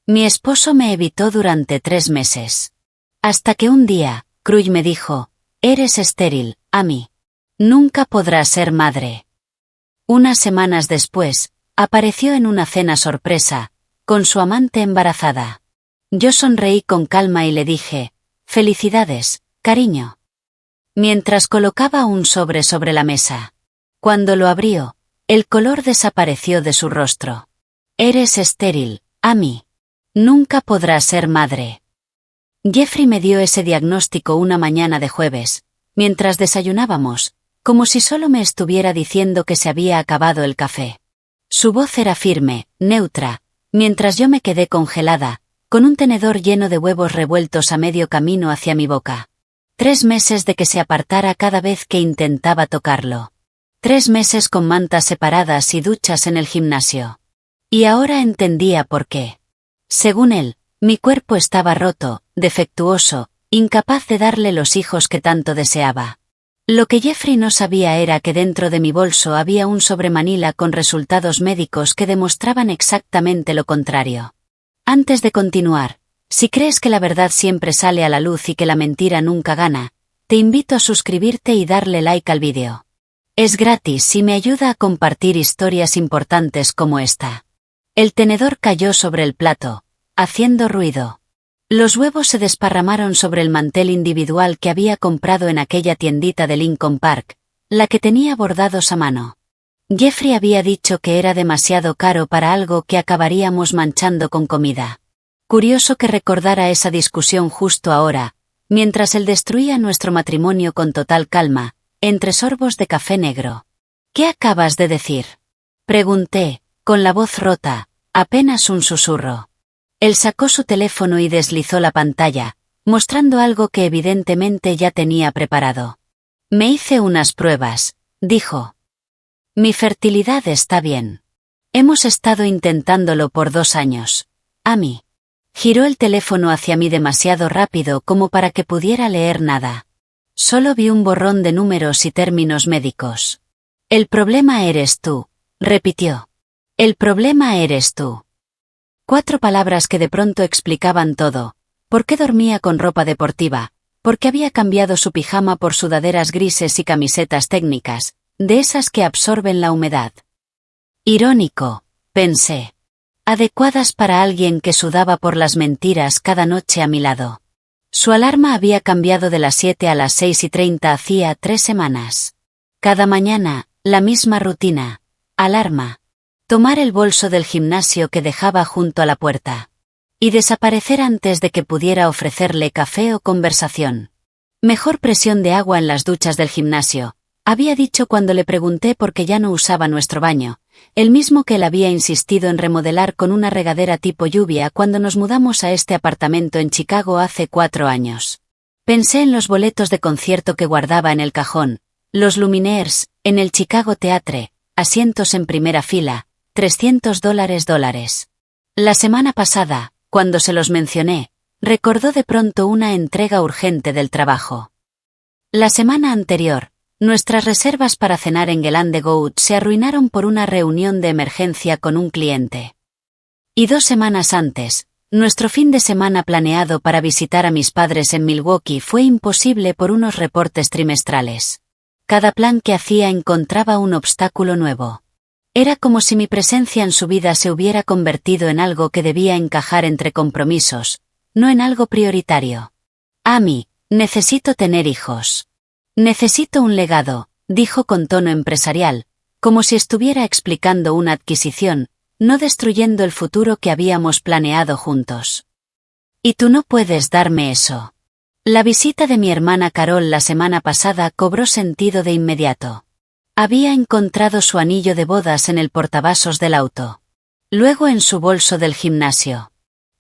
Mi esposo me evitó durante 3 meses. Hasta que un día, Cruy me dijo, eres estéril, Amy. Nunca podrás ser madre. Unas semanas después, apareció en una cena sorpresa, con su amante embarazada. Yo sonreí con calma y le dije, felicidades, cariño. Mientras colocaba un sobre la mesa. Cuando lo abrió, el color desapareció de su rostro. Eres estéril, Amy. Nunca podrás ser madre. Jeffrey me dio ese diagnóstico una mañana de jueves, mientras desayunábamos, como si solo me estuviera diciendo que se había acabado el café. Su voz era firme, neutra, mientras yo me quedé congelada, con un tenedor lleno de huevos revueltos a medio camino hacia mi boca. 3 meses de que se apartara cada vez que intentaba tocarlo. 3 meses con mantas separadas y duchas en el gimnasio. Y ahora entendía por qué. Según él, mi cuerpo estaba roto, defectuoso, incapaz de darle los hijos que tanto deseaba. Lo que Jeffrey no sabía era que dentro de mi bolso había un sobremanila con resultados médicos que demostraban exactamente lo contrario. Antes de continuar, si crees que la verdad siempre sale a la luz y que la mentira nunca gana, te invito a suscribirte y darle like al vídeo. Es gratis y me ayuda a compartir historias importantes como esta. El tenedor cayó sobre el plato, haciendo ruido. Los huevos se desparramaron sobre el mantel individual que había comprado en aquella tiendita de Lincoln Park, la que tenía bordados a mano. Jeffrey había dicho que era demasiado caro para algo que acabaríamos manchando con comida. Curioso que recordara esa discusión justo ahora, mientras él destruía nuestro matrimonio con total calma, entre sorbos de café negro. ¿Qué acabas de decir? Pregunté, con la voz rota, apenas un susurro. Él sacó su teléfono y deslizó la pantalla, mostrando algo que evidentemente ya tenía preparado. Me hice unas pruebas, dijo. Mi fertilidad está bien. Hemos estado intentándolo por 2 años. Amy. Giró el teléfono hacia mí demasiado rápido como para que pudiera leer nada. Solo vi un borrón de números y términos médicos. El problema eres tú, repitió. El problema eres tú. 4 palabras que de pronto explicaban todo. ¿Por qué dormía con ropa deportiva? ¿Por qué había cambiado su pijama por sudaderas grises y camisetas técnicas, de esas que absorben la humedad? Irónico, pensé. Adecuadas para alguien que sudaba por las mentiras cada noche a mi lado. Su alarma había cambiado de las 7 a las 6:30 hacía 3 semanas. Cada mañana, la misma rutina. Alarma. Tomar el bolso del gimnasio que dejaba junto a la puerta. Y desaparecer antes de que pudiera ofrecerle café o conversación. Mejor presión de agua en las duchas del gimnasio, había dicho cuando le pregunté por qué ya no usaba nuestro baño, el mismo que él había insistido en remodelar con una regadera tipo lluvia cuando nos mudamos a este apartamento en Chicago hace 4 años. Pensé en los boletos de concierto que guardaba en el cajón, los Lumineers, en el Chicago Theatre, asientos en primera fila, $300. La semana pasada, cuando se los mencioné, recordó de pronto una entrega urgente del trabajo. La semana anterior, nuestras reservas para cenar en Gelande Goat se arruinaron por una reunión de emergencia con un cliente. Y 2 semanas antes, nuestro fin de semana planeado para visitar a mis padres en Milwaukee fue imposible por unos reportes trimestrales. Cada plan que hacía encontraba un obstáculo nuevo. Era como si mi presencia en su vida se hubiera convertido en algo que debía encajar entre compromisos, no en algo prioritario. Amy, necesito tener hijos. Necesito un legado, dijo con tono empresarial, como si estuviera explicando una adquisición, no destruyendo el futuro que habíamos planeado juntos. Y tú no puedes darme eso. La visita de mi hermana Carol la semana pasada cobró sentido de inmediato. Había encontrado su anillo de bodas en el portavasos del auto. Luego en su bolso del gimnasio.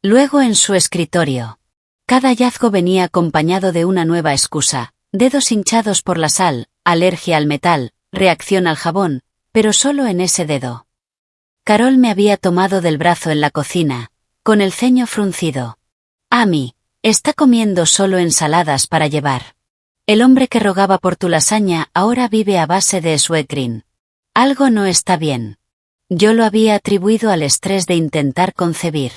Luego en su escritorio. Cada hallazgo venía acompañado de una nueva excusa. Dedos hinchados por la sal, alergia al metal, reacción al jabón, pero solo en ese dedo. Carol me había tomado del brazo en la cocina, con el ceño fruncido. Amy, está comiendo solo ensaladas para llevar. El hombre que rogaba por tu lasaña ahora vive a base de Sweetgreen. Algo no está bien. Yo lo había atribuido al estrés de intentar concebir.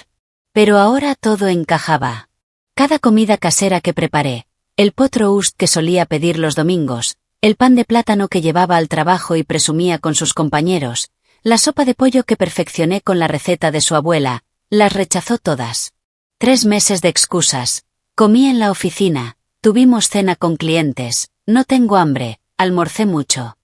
Pero ahora todo encajaba. Cada comida casera que preparé, el pot roast que solía pedir los domingos, el pan de plátano que llevaba al trabajo y presumía con sus compañeros, la sopa de pollo que perfeccioné con la receta de su abuela, las rechazó todas. 3 meses de excusas. Comí en la oficina, tuvimos cena con clientes, no tengo hambre, almorcé mucho.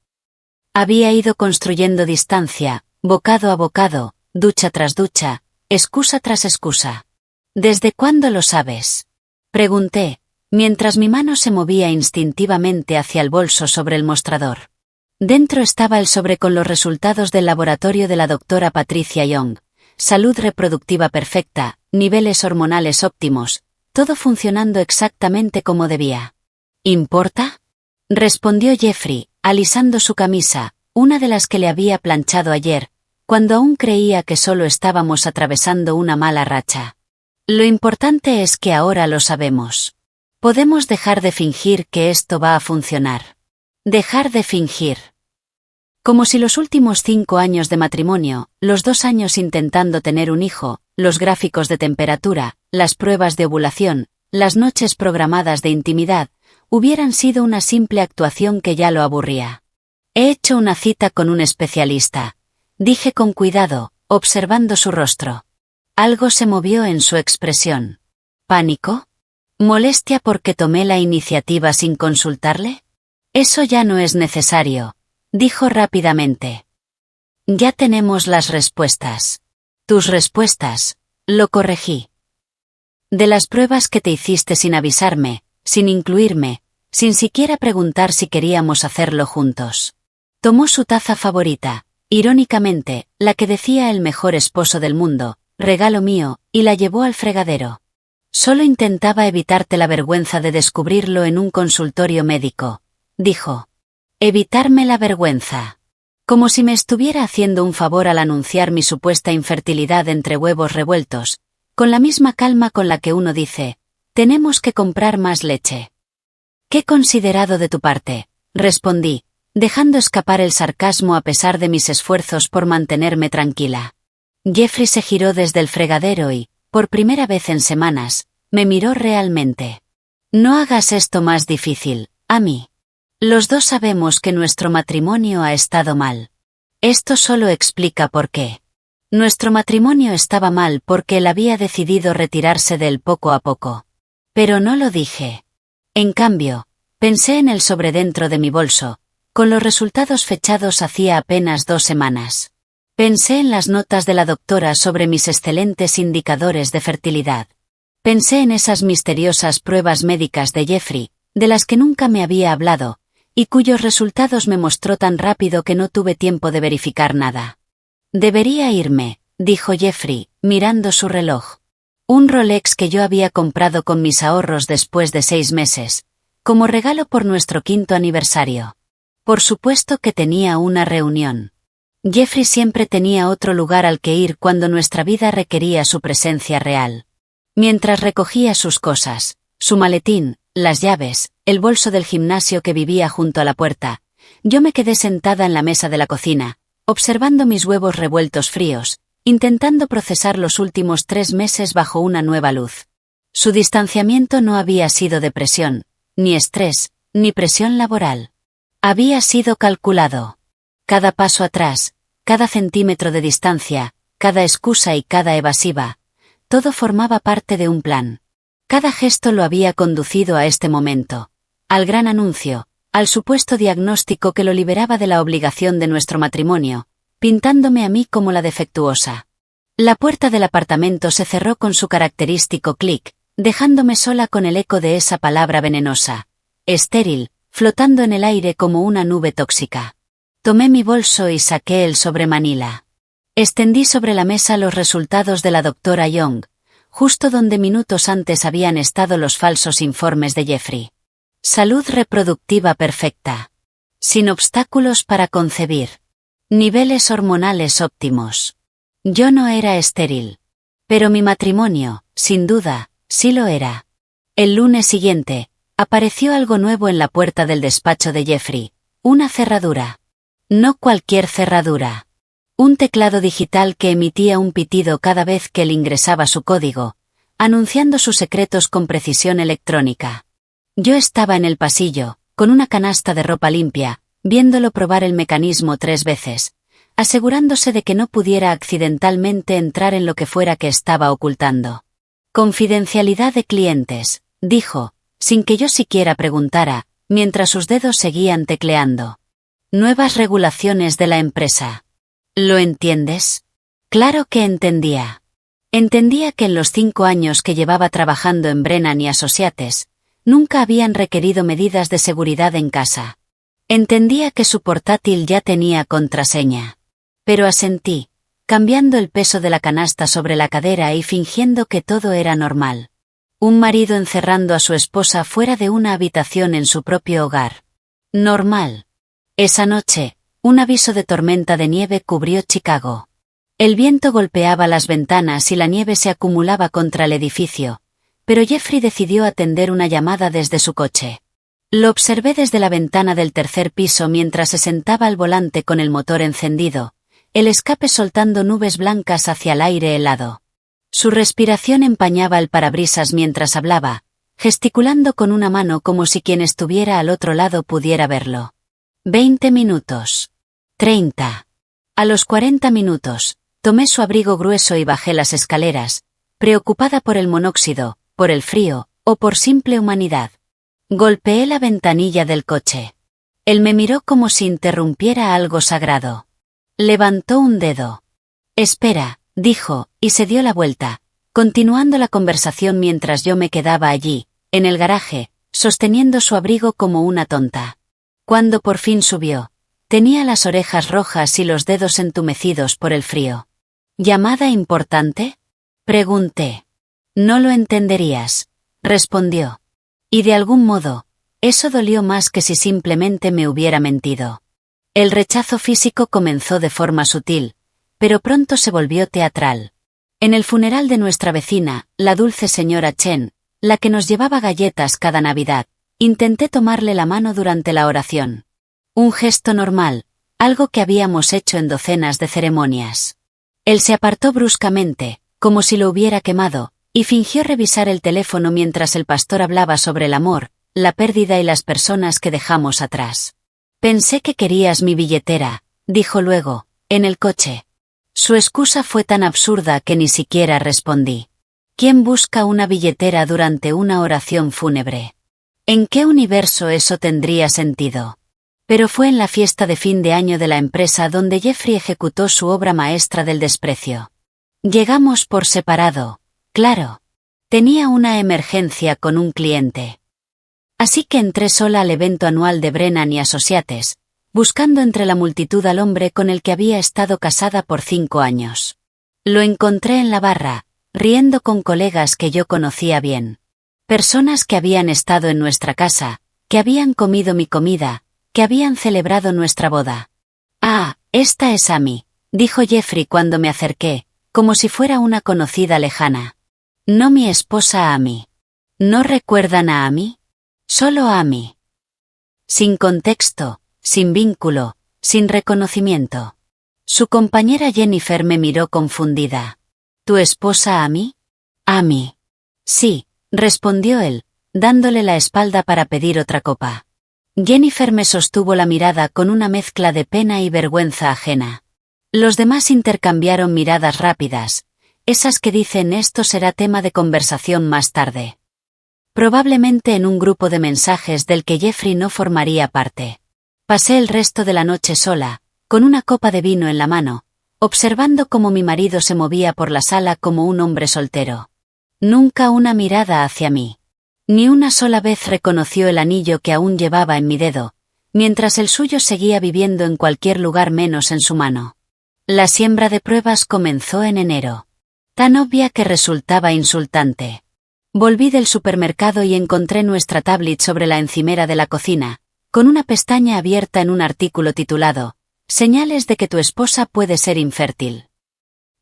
Había ido construyendo distancia, bocado a bocado, ducha tras ducha, excusa tras excusa. ¿Desde cuándo lo sabes? Pregunté, mientras mi mano se movía instintivamente hacia el bolso sobre el mostrador. Dentro estaba el sobre con los resultados del laboratorio de la doctora Patricia Young. Salud reproductiva perfecta, niveles hormonales óptimos, todo funcionando exactamente como debía. ¿Importa? Respondió Jeffrey, alisando su camisa, una de las que le había planchado ayer, cuando aún creía que solo estábamos atravesando una mala racha. Lo importante es que ahora lo sabemos. Podemos dejar de fingir que esto va a funcionar. Dejar de fingir. Como si los últimos 5 años de matrimonio, los 2 años intentando tener un hijo, los gráficos de temperatura, las pruebas de ovulación, las noches programadas de intimidad, hubieran sido una simple actuación que ya lo aburría. He hecho una cita con un especialista, dije con cuidado, observando su rostro. Algo se movió en su expresión. ¿Pánico? ¿Molestia porque tomé la iniciativa sin consultarle? Eso ya no es necesario, dijo rápidamente. Ya tenemos las respuestas. Tus respuestas, lo corregí. De las pruebas que te hiciste sin avisarme, sin incluirme, sin siquiera preguntar si queríamos hacerlo juntos. Tomó su taza favorita, irónicamente, la que decía el mejor esposo del mundo, regalo mío, y la llevó al fregadero. Solo intentaba evitarte la vergüenza de descubrirlo en un consultorio médico, dijo. Evitarme la vergüenza. Como si me estuviera haciendo un favor al anunciar mi supuesta infertilidad entre huevos revueltos, con la misma calma con la que uno dice, tenemos que comprar más leche. Qué considerado de tu parte, respondí, dejando escapar el sarcasmo a pesar de mis esfuerzos por mantenerme tranquila. Jeffrey se giró desde el fregadero y, por primera vez en semanas, me miró realmente. No hagas esto más difícil, Amy. Los dos sabemos que nuestro matrimonio ha estado mal. Esto solo explica por qué. Nuestro matrimonio estaba mal porque él había decidido retirarse de él poco a poco. Pero no lo dije. En cambio, pensé en el sobre dentro de mi bolso, con los resultados fechados hacía apenas 2 semanas. Pensé en las notas de la doctora sobre mis excelentes indicadores de fertilidad. Pensé en esas misteriosas pruebas médicas de Jeffrey, de las que nunca me había hablado, y cuyos resultados me mostró tan rápido que no tuve tiempo de verificar nada. Debería irme, dijo Jeffrey, mirando su reloj. Un Rolex que yo había comprado con mis ahorros después de 6 meses, como regalo por nuestro 5º aniversario. Por supuesto que tenía una reunión. Jeffrey siempre tenía otro lugar al que ir cuando nuestra vida requería su presencia real. Mientras recogía sus cosas, su maletín, las llaves, el bolso del gimnasio que vivía junto a la puerta, yo me quedé sentada en la mesa de la cocina, observando mis huevos revueltos fríos, intentando procesar los últimos 3 meses bajo una nueva luz. Su distanciamiento no había sido depresión, ni estrés, ni presión laboral. Había sido calculado. Cada paso atrás, cada centímetro de distancia, cada excusa y cada evasiva, todo formaba parte de un plan. Cada gesto lo había conducido a este momento, al gran anuncio, al supuesto diagnóstico que lo liberaba de la obligación de nuestro matrimonio, pintándome a mí como la defectuosa. La puerta del apartamento se cerró con su característico clic, dejándome sola con el eco de esa palabra venenosa, estéril, flotando en el aire como una nube tóxica. Tomé mi bolso y saqué el sobre Manila. Extendí sobre la mesa los resultados de la doctora Young, justo donde minutos antes habían estado los falsos informes de Jeffrey. Salud reproductiva perfecta. Sin obstáculos para concebir. Niveles hormonales óptimos. Yo no era estéril. Pero mi matrimonio, sin duda, sí lo era. El lunes siguiente, apareció algo nuevo en la puerta del despacho de Jeffrey, una cerradura. No cualquier cerradura. Un teclado digital que emitía un pitido cada vez que él ingresaba su código, anunciando sus secretos con precisión electrónica. Yo estaba en el pasillo, con una canasta de ropa limpia, viéndolo probar el mecanismo 3 veces, asegurándose de que no pudiera accidentalmente entrar en lo que fuera que estaba ocultando. Confidencialidad de clientes, dijo, sin que yo siquiera preguntara, mientras sus dedos seguían tecleando. Nuevas regulaciones de la empresa. ¿Lo entiendes? Claro que entendía. Entendía que en los 5 años que llevaba trabajando en Brennan y Associates, nunca habían requerido medidas de seguridad en casa. Entendía que su portátil ya tenía contraseña. Pero asentí, cambiando el peso de la canasta sobre la cadera y fingiendo que todo era normal. Un marido encerrando a su esposa fuera de una habitación en su propio hogar. Normal. Esa noche, un aviso de tormenta de nieve cubrió Chicago. El viento golpeaba las ventanas y la nieve se acumulaba contra el edificio, pero Jeffrey decidió atender una llamada desde su coche. Lo observé desde la ventana del 3er piso mientras se sentaba al volante con el motor encendido, el escape soltando nubes blancas hacia el aire helado. Su respiración empañaba el parabrisas mientras hablaba, gesticulando con una mano como si quien estuviera al otro lado pudiera verlo. 20 minutos. 30. A los 40 minutos, tomé su abrigo grueso y bajé las escaleras, preocupada por el monóxido, por el frío, o por simple humanidad. Golpeé la ventanilla del coche. Él me miró como si interrumpiera algo sagrado. Levantó un dedo. Espera, dijo, y se dio la vuelta, continuando la conversación mientras yo me quedaba allí, en el garaje, sosteniendo su abrigo como una tonta. Cuando por fin subió, tenía las orejas rojas y los dedos entumecidos por el frío. ¿Llamada importante? Pregunté. No lo entenderías, respondió. Y de algún modo, eso dolió más que si simplemente me hubiera mentido. El rechazo físico comenzó de forma sutil, pero pronto se volvió teatral. En el funeral de nuestra vecina, la dulce señora Chen, la que nos llevaba galletas cada Navidad, intenté tomarle la mano durante la oración. Un gesto normal, algo que habíamos hecho en docenas de ceremonias. Él se apartó bruscamente, como si lo hubiera quemado, y fingió revisar el teléfono mientras el pastor hablaba sobre el amor, la pérdida y las personas que dejamos atrás. Pensé que querías mi billetera, dijo luego, en el coche. Su excusa fue tan absurda que ni siquiera respondí. ¿Quién busca una billetera durante una oración fúnebre? ¿En qué universo eso tendría sentido? Pero fue en la fiesta de fin de año de la empresa donde Jeffrey ejecutó su obra maestra del desprecio. Llegamos por separado, claro. Tenía una emergencia con un cliente. Así que entré sola al evento anual de Brennan y Associates, buscando entre la multitud al hombre con el que había estado casada por 5 años. Lo encontré en la barra, riendo con colegas que yo conocía bien. Personas que habían estado en nuestra casa, que habían comido mi comida, que habían celebrado nuestra boda. Ah, esta es Amy, dijo Jeffrey cuando me acerqué, como si fuera una conocida lejana. No mi esposa Amy. ¿No recuerdan a Amy? Solo Amy. Sin contexto, sin vínculo, sin reconocimiento. Su compañera Jennifer me miró confundida. ¿Tu esposa Amy? Amy. Sí, respondió él, dándole la espalda para pedir otra copa. Jennifer me sostuvo la mirada con una mezcla de pena y vergüenza ajena. Los demás intercambiaron miradas rápidas, esas que dicen esto será tema de conversación más tarde. Probablemente en un grupo de mensajes del que Jeffrey no formaría parte. Pasé el resto de la noche sola, con una copa de vino en la mano, observando cómo mi marido se movía por la sala como un hombre soltero. Nunca una mirada hacia mí. Ni una sola vez reconoció el anillo que aún llevaba en mi dedo, mientras el suyo seguía viviendo en cualquier lugar menos en su mano. La siembra de pruebas comenzó en enero. Tan obvia que resultaba insultante. Volví del supermercado y encontré nuestra tablet sobre la encimera de la cocina, con una pestaña abierta en un artículo titulado «Señales de que tu esposa puede ser infértil».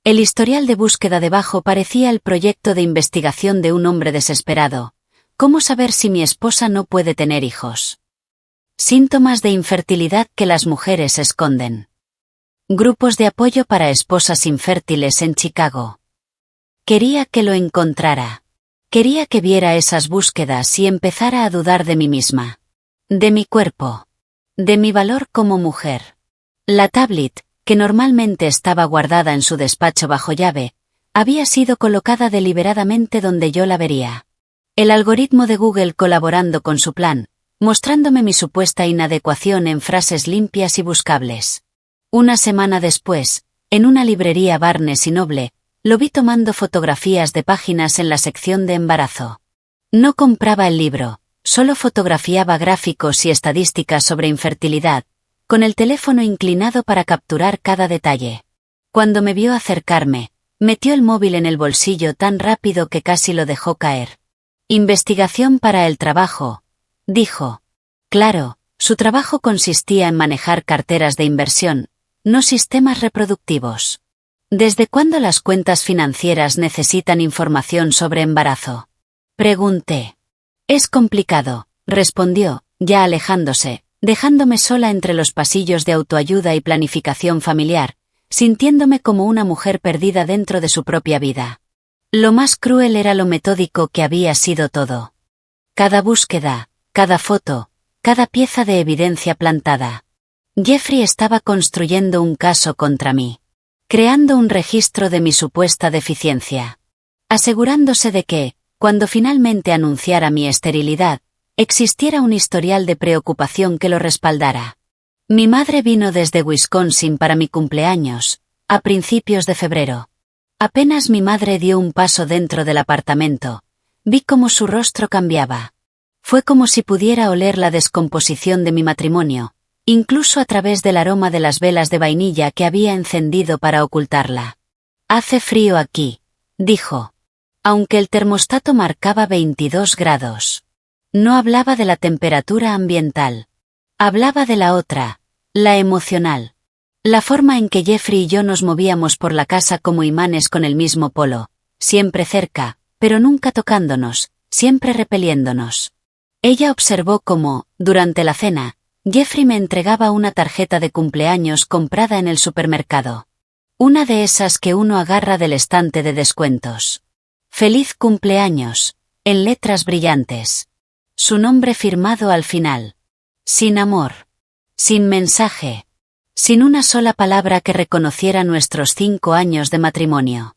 El historial de búsqueda debajo parecía el proyecto de investigación de un hombre desesperado. ¿Cómo saber si mi esposa no puede tener hijos? Síntomas de infertilidad que las mujeres esconden. Grupos de apoyo para esposas infértiles en Chicago. Quería que lo encontrara. Quería que viera esas búsquedas y empezara a dudar de mí misma. De mi cuerpo. De mi valor como mujer. La tablet, que normalmente estaba guardada en su despacho bajo llave, había sido colocada deliberadamente donde yo la vería. El algoritmo de Google colaborando con su plan, mostrándome mi supuesta inadecuación en frases limpias y buscables. Una semana después, en una librería Barnes y Noble, lo vi tomando fotografías de páginas en la sección de embarazo. No compraba el libro, solo fotografiaba gráficos y estadísticas sobre infertilidad, con el teléfono inclinado para capturar cada detalle. Cuando me vio acercarme, metió el móvil en el bolsillo tan rápido que casi lo dejó caer. Investigación para el trabajo, dijo. Claro, su trabajo consistía en manejar carteras de inversión, no sistemas reproductivos. ¿Desde cuándo las cuentas financieras necesitan información sobre embarazo? Pregunté. Es complicado, respondió, ya alejándose, dejándome sola entre los pasillos de autoayuda y planificación familiar, sintiéndome como una mujer perdida dentro de su propia vida. Lo más cruel era lo metódico que había sido todo. Cada búsqueda, cada foto, cada pieza de evidencia plantada. Jeffrey estaba construyendo un caso contra mí. Creando un registro de mi supuesta deficiencia. Asegurándose de que, cuando finalmente anunciara mi esterilidad, existiera un historial de preocupación que lo respaldara. Mi madre vino desde Wisconsin para mi cumpleaños, a principios de febrero. Apenas mi madre dio un paso dentro del apartamento, vi cómo su rostro cambiaba. Fue como si pudiera oler la descomposición de mi matrimonio, incluso a través del aroma de las velas de vainilla que había encendido para ocultarla. Hace frío aquí, dijo. Aunque el termostato marcaba 22 grados. No hablaba de la temperatura ambiental. Hablaba de la otra, la emocional. La forma en que Jeffrey y yo nos movíamos por la casa como imanes con el mismo polo, siempre cerca, pero nunca tocándonos, siempre repeliéndonos. Ella observó cómo, durante la cena, Jeffrey me entregaba una tarjeta de cumpleaños comprada en el supermercado. Una de esas que uno agarra del estante de descuentos. Feliz cumpleaños, en letras brillantes. Su nombre firmado al final. Sin amor. Sin mensaje. Sin una sola palabra que reconociera nuestros 5 años de matrimonio.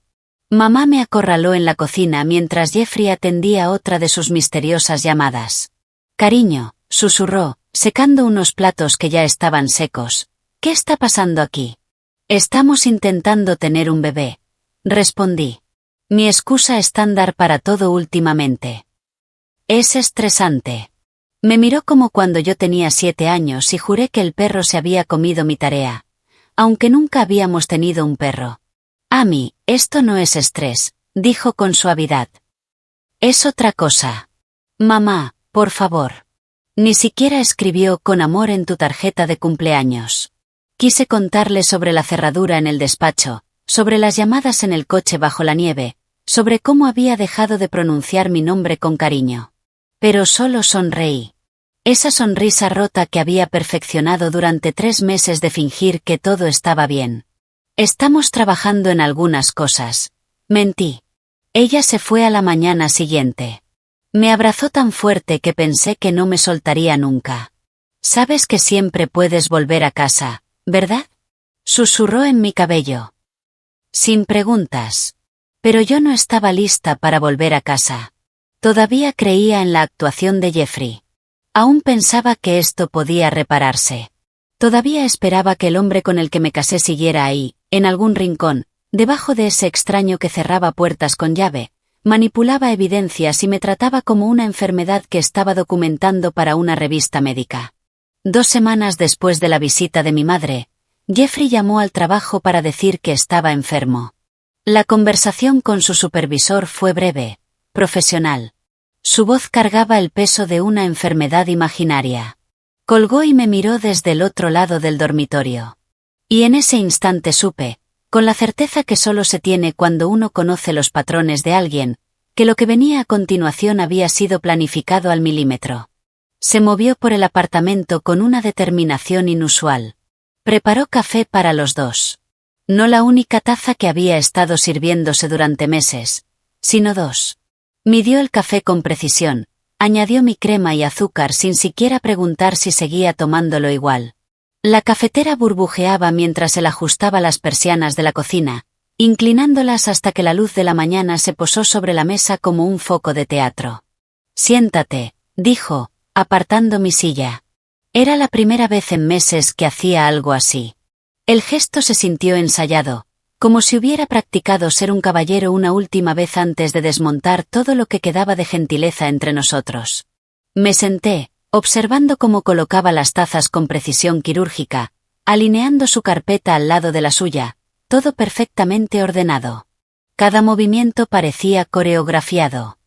Mamá me acorraló en la cocina mientras Jeffrey atendía otra de sus misteriosas llamadas. Cariño, susurró, secando unos platos que ya estaban secos. ¿Qué está pasando aquí? Estamos intentando tener un bebé. Respondí. Mi excusa estándar para todo últimamente. Es estresante. Me miró como cuando yo tenía 7 años y juré que el perro se había comido mi tarea. Aunque nunca habíamos tenido un perro. Amy, esto no es estrés, dijo con suavidad. Es otra cosa. Mamá, por favor. Ni siquiera escribió con amor en tu tarjeta de cumpleaños. Quise contarle sobre la cerradura en el despacho, sobre las llamadas en el coche bajo la nieve, sobre cómo había dejado de pronunciar mi nombre con cariño. Pero solo sonreí. Esa sonrisa rota que había perfeccionado durante 3 meses de fingir que todo estaba bien. Estamos trabajando en algunas cosas. Mentí. Ella se fue a la mañana siguiente. Me abrazó tan fuerte que pensé que no me soltaría nunca. Sabes que siempre puedes volver a casa, ¿verdad? Susurró en mi cabello. Sin preguntas. Pero yo no estaba lista para volver a casa. Todavía creía en la actuación de Jeffrey. Aún pensaba que esto podía repararse. Todavía esperaba que el hombre con el que me casé siguiera ahí, en algún rincón, debajo de ese extraño que cerraba puertas con llave, manipulaba evidencias y me trataba como una enfermedad que estaba documentando para una revista médica. 2 semanas después de la visita de mi madre, Jeffrey llamó al trabajo para decir que estaba enfermo. La conversación con su supervisor fue breve, profesional. Su voz cargaba el peso de una enfermedad imaginaria. Colgó y me miró desde el otro lado del dormitorio. Y en ese instante supe, con la certeza que solo se tiene cuando uno conoce los patrones de alguien, que lo que venía a continuación había sido planificado al milímetro. Se movió por el apartamento con una determinación inusual. Preparó café para los dos. No la única taza que había estado sirviéndose durante meses, sino dos. Midió el café con precisión, añadió mi crema y azúcar sin siquiera preguntar si seguía tomándolo igual. La cafetera burbujeaba mientras él ajustaba las persianas de la cocina, inclinándolas hasta que la luz de la mañana se posó sobre la mesa como un foco de teatro. Siéntate, dijo, apartando mi silla. Era la primera vez en meses que hacía algo así. El gesto se sintió ensayado, como si hubiera practicado ser un caballero una última vez antes de desmontar todo lo que quedaba de gentileza entre nosotros. Me senté, observando cómo colocaba las tazas con precisión quirúrgica, alineando su carpeta al lado de la suya, todo perfectamente ordenado. Cada movimiento parecía coreografiado.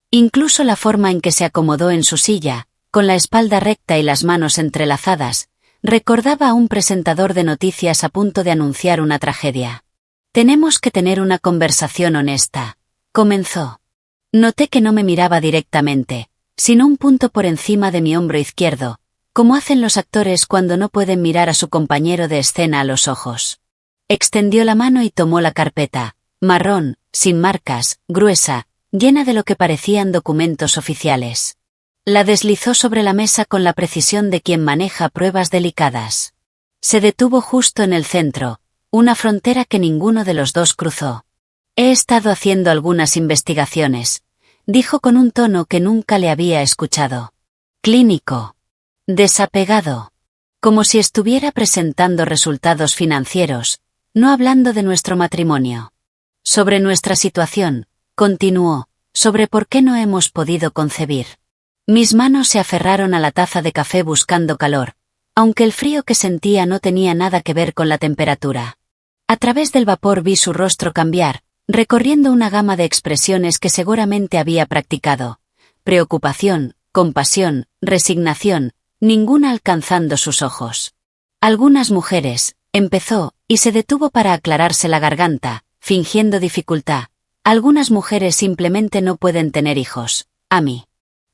Incluso la forma en que se acomodó en su silla, con la espalda recta y las manos entrelazadas, recordaba a un presentador de noticias a punto de anunciar una tragedia. Tenemos que tener una conversación honesta, comenzó. Noté que no me miraba directamente, sino un punto por encima de mi hombro izquierdo, como hacen los actores cuando no pueden mirar a su compañero de escena a los ojos. Extendió la mano y tomó la carpeta, marrón, sin marcas, gruesa, llena de lo que parecían documentos oficiales. La deslizó sobre la mesa con la precisión de quien maneja pruebas delicadas. Se detuvo justo en el centro, una frontera que ninguno de los dos cruzó. He estado haciendo algunas investigaciones, dijo con un tono que nunca le había escuchado. Clínico. Desapegado. Como si estuviera presentando resultados financieros, no hablando de nuestro matrimonio. Sobre nuestra situación, continuó, sobre por qué no hemos podido concebir. Mis manos se aferraron a la taza de café buscando calor, aunque el frío que sentía no tenía nada que ver con la temperatura. A través del vapor vi su rostro cambiar, recorriendo una gama de expresiones que seguramente había practicado. Preocupación, compasión, resignación, ninguna alcanzando sus ojos. Algunas mujeres, empezó, y se detuvo para aclararse la garganta, fingiendo dificultad. Algunas mujeres simplemente no pueden tener hijos. Amy.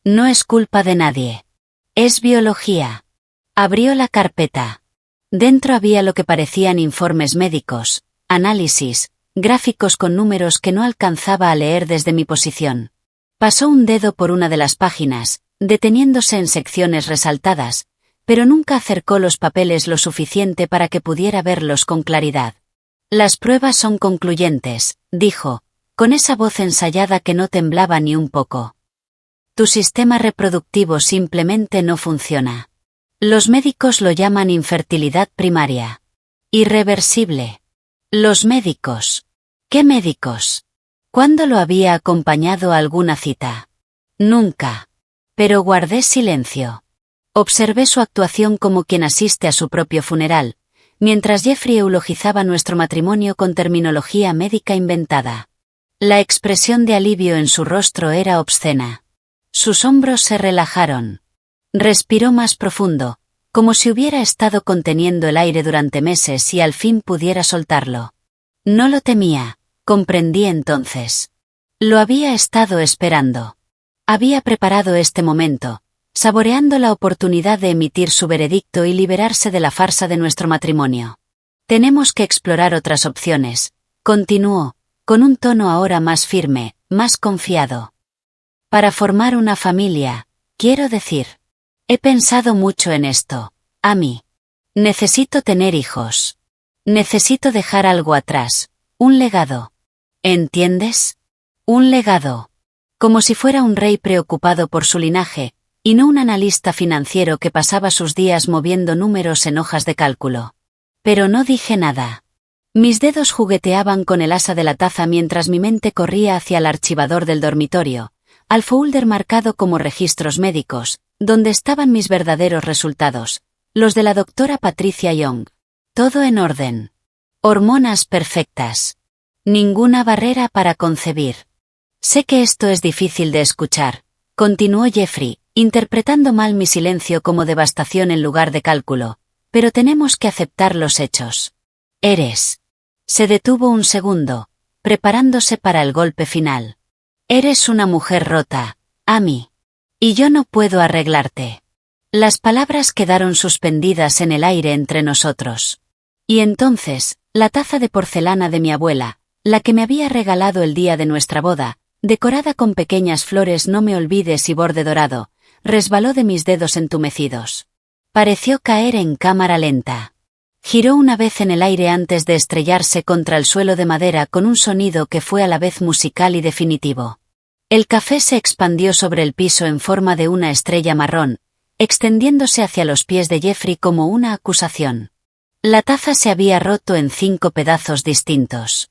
No es culpa de nadie. Es biología. Abrió la carpeta. Dentro había lo que parecían informes médicos, análisis, gráficos con números que no alcanzaba a leer desde mi posición. Pasó un dedo por una de las páginas, deteniéndose en secciones resaltadas, pero nunca acercó los papeles lo suficiente para que pudiera verlos con claridad. Las pruebas son concluyentes, dijo, con esa voz ensayada que no temblaba ni un poco. Tu sistema reproductivo simplemente no funciona. Los médicos lo llaman infertilidad primaria. Irreversible. Los médicos. ¿Qué médicos? ¿Cuándo lo había acompañado a alguna cita? Nunca. Pero guardé silencio. Observé su actuación como quien asiste a su propio funeral, mientras Jeffrey eulogizaba nuestro matrimonio con terminología médica inventada. La expresión de alivio en su rostro era obscena. Sus hombros se relajaron. Respiró más profundo, como si hubiera estado conteniendo el aire durante meses y al fin pudiera soltarlo. No lo temía, comprendí entonces. Lo había estado esperando. Había preparado este momento, saboreando la oportunidad de emitir su veredicto y liberarse de la farsa de nuestro matrimonio. Tenemos que explorar otras opciones, continuó, con un tono ahora más firme, más confiado. Para formar una familia, quiero decir. He pensado mucho en esto, Amy. Necesito tener hijos. Necesito dejar algo atrás, un legado. ¿Entiendes? Un legado. Como si fuera un rey preocupado por su linaje, y no un analista financiero que pasaba sus días moviendo números en hojas de cálculo. Pero no dije nada. Mis dedos jugueteaban con el asa de la taza mientras mi mente corría hacia el archivador del dormitorio, al folder marcado como registros médicos, donde estaban mis verdaderos resultados, los de la doctora Patricia Young. Todo en orden. Hormonas perfectas. Ninguna barrera para concebir. Sé que esto es difícil de escuchar, continuó Jeffrey, interpretando mal mi silencio como devastación en lugar de cálculo, pero tenemos que aceptar los hechos. Eres. Se detuvo un segundo, preparándose para el golpe final. Eres una mujer rota, Amy. Y yo no puedo arreglarte. Las palabras quedaron suspendidas en el aire entre nosotros. Y entonces, la taza de porcelana de mi abuela, la que me había regalado el día de nuestra boda, decorada con pequeñas flores no me olvides y borde dorado, resbaló de mis dedos entumecidos. Pareció caer en cámara lenta. Giró una vez en el aire antes de estrellarse contra el suelo de madera con un sonido que fue a la vez musical y definitivo. El café se expandió sobre el piso en forma de una estrella marrón, extendiéndose hacia los pies de Jeffrey como una acusación. La taza se había roto en 5 pedazos distintos.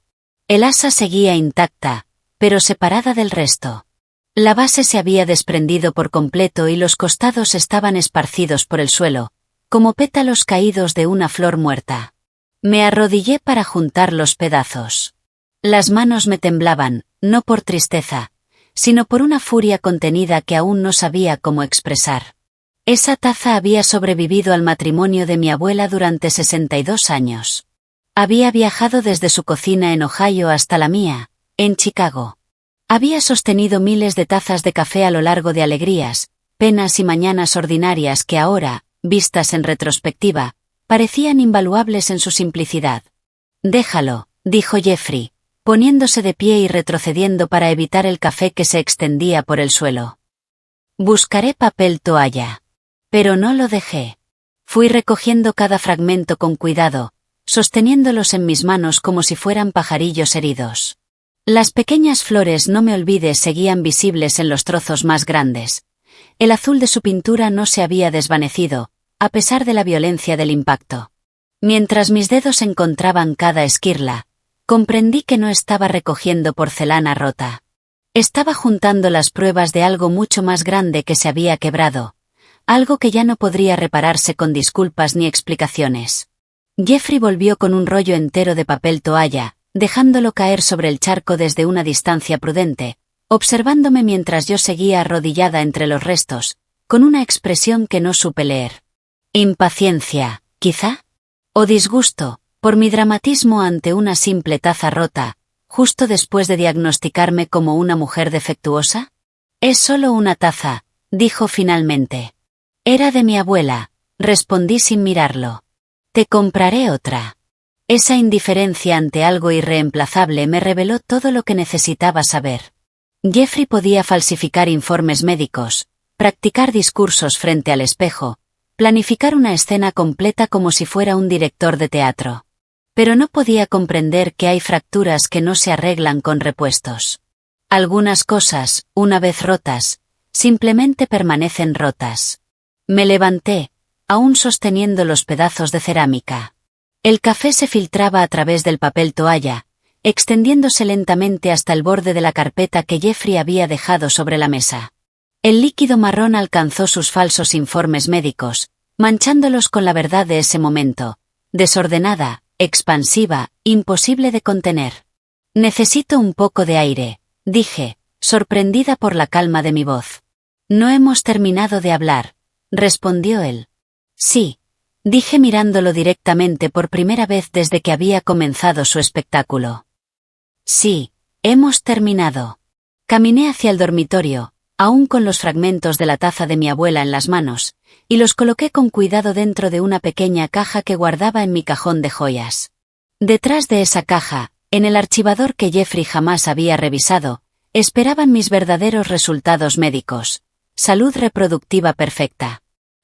El asa seguía intacta, pero separada del resto. La base se había desprendido por completo y los costados estaban esparcidos por el suelo, como pétalos caídos de una flor muerta. Me arrodillé para juntar los pedazos. Las manos me temblaban, no por tristeza, sino por una furia contenida que aún no sabía cómo expresar. Esa taza había sobrevivido al matrimonio de mi abuela durante 62 años. Había viajado desde su cocina en Ohio hasta la mía, en Chicago. Había sostenido miles de tazas de café a lo largo de alegrías, penas y mañanas ordinarias que ahora, vistas en retrospectiva, parecían invaluables en su simplicidad. «Déjalo», dijo Jeffrey, poniéndose de pie y retrocediendo para evitar el café que se extendía por el suelo. «Buscaré papel toalla». Pero no lo dejé. Fui recogiendo cada fragmento con cuidado, sosteniéndolos en mis manos como si fueran pajarillos heridos. Las pequeñas flores no me olvides seguían visibles en los trozos más grandes. El azul de su pintura no se había desvanecido, a pesar de la violencia del impacto. Mientras mis dedos encontraban cada esquirla, comprendí que no estaba recogiendo porcelana rota. Estaba juntando las pruebas de algo mucho más grande que se había quebrado, algo que ya no podría repararse con disculpas ni explicaciones. Jeffrey volvió con un rollo entero de papel toalla, dejándolo caer sobre el charco desde una distancia prudente, observándome mientras yo seguía arrodillada entre los restos, con una expresión que no supe leer. Impaciencia, quizá, o disgusto, por mi dramatismo ante una simple taza rota, justo después de diagnosticarme como una mujer defectuosa. «Es solo una taza», dijo finalmente. «Era de mi abuela», respondí sin mirarlo. «Te compraré otra». Esa indiferencia ante algo irreemplazable me reveló todo lo que necesitaba saber. Jeffrey podía falsificar informes médicos, practicar discursos frente al espejo, planificar una escena completa como si fuera un director de teatro. Pero no podía comprender que hay fracturas que no se arreglan con repuestos. Algunas cosas, una vez rotas, simplemente permanecen rotas. Me levanté, aún sosteniendo los pedazos de cerámica. El café se filtraba a través del papel toalla, extendiéndose lentamente hasta el borde de la carpeta que Jeffrey había dejado sobre la mesa. El líquido marrón alcanzó sus falsos informes médicos, manchándolos con la verdad de ese momento, desordenada, expansiva, imposible de contener. «Necesito un poco de aire», dije, sorprendida por la calma de mi voz. «No hemos terminado de hablar», respondió él. «Sí», dije mirándolo directamente por primera vez desde que había comenzado su espectáculo. «Sí, hemos terminado». Caminé hacia el dormitorio, aún con los fragmentos de la taza de mi abuela en las manos, y los coloqué con cuidado dentro de una pequeña caja que guardaba en mi cajón de joyas. Detrás de esa caja, en el archivador que Jeffrey jamás había revisado, esperaban mis verdaderos resultados médicos: salud reproductiva perfecta,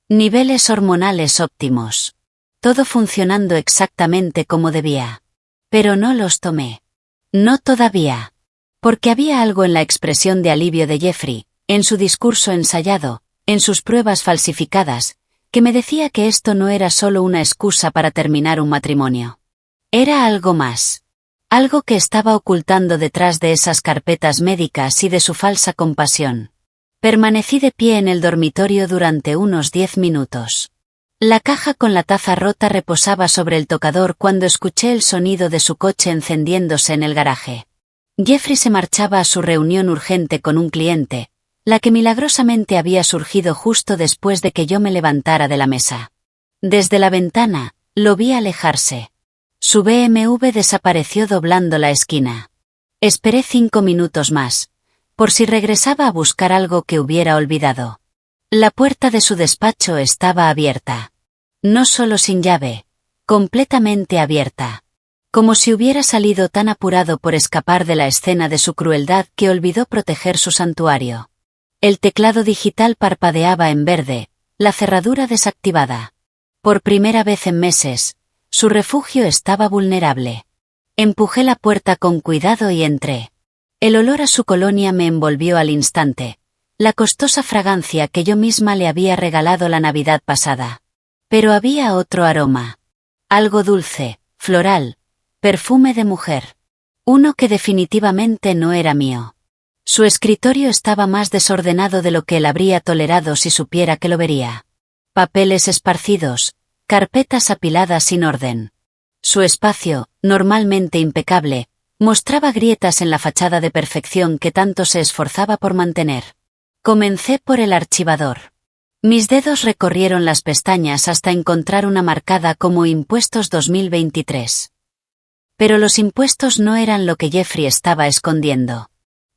niveles hormonales óptimos, todo funcionando exactamente como debía. Pero no los tomé. No todavía. Porque había algo en la expresión de alivio de Jeffrey, en su discurso ensayado, en sus pruebas falsificadas, que me decía que esto no era solo una excusa para terminar un matrimonio. Era algo más. Algo que estaba ocultando detrás de esas carpetas médicas y de su falsa compasión. Permanecí de pie en el dormitorio durante unos 10 minutos. La caja con la taza rota reposaba sobre el tocador cuando escuché el sonido de su coche encendiéndose en el garaje. Jeffrey se marchaba a su reunión urgente con un cliente, la que milagrosamente había surgido justo después de que yo me levantara de la mesa. Desde la ventana, lo vi alejarse. Su BMW desapareció doblando la esquina. Esperé 5 minutos más, por si regresaba a buscar algo que hubiera olvidado. La puerta de su despacho estaba abierta. No solo sin llave, completamente abierta. Como si hubiera salido tan apurado por escapar de la escena de su crueldad que olvidó proteger su santuario. El teclado digital parpadeaba en verde, la cerradura desactivada. Por primera vez en meses, su refugio estaba vulnerable. Empujé la puerta con cuidado y entré. El olor a su colonia me envolvió al instante, la costosa fragancia que yo misma le había regalado la Navidad pasada. Pero había otro aroma. Algo dulce, floral, perfume de mujer. Uno que definitivamente no era mío. Su escritorio estaba más desordenado de lo que él habría tolerado si supiera que lo vería. Papeles esparcidos, carpetas apiladas sin orden. Su espacio, normalmente impecable, mostraba grietas en la fachada de perfección que tanto se esforzaba por mantener. Comencé por el archivador. Mis dedos recorrieron las pestañas hasta encontrar una marcada como Impuestos 2023. Pero los impuestos no eran lo que Jeffrey estaba escondiendo.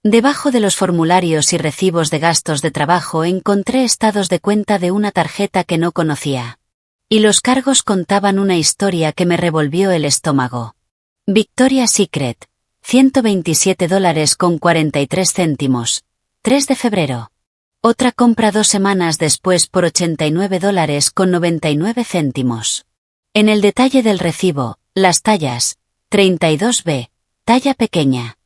Debajo de los formularios y recibos de gastos de trabajo encontré estados de cuenta de una tarjeta que no conocía. Y los cargos contaban una historia que me revolvió el estómago. Victoria's Secret, $127.43, 3 de febrero. Otra compra 2 semanas después por $89.99. En el detalle del recibo, las tallas, 32B, talla pequeña.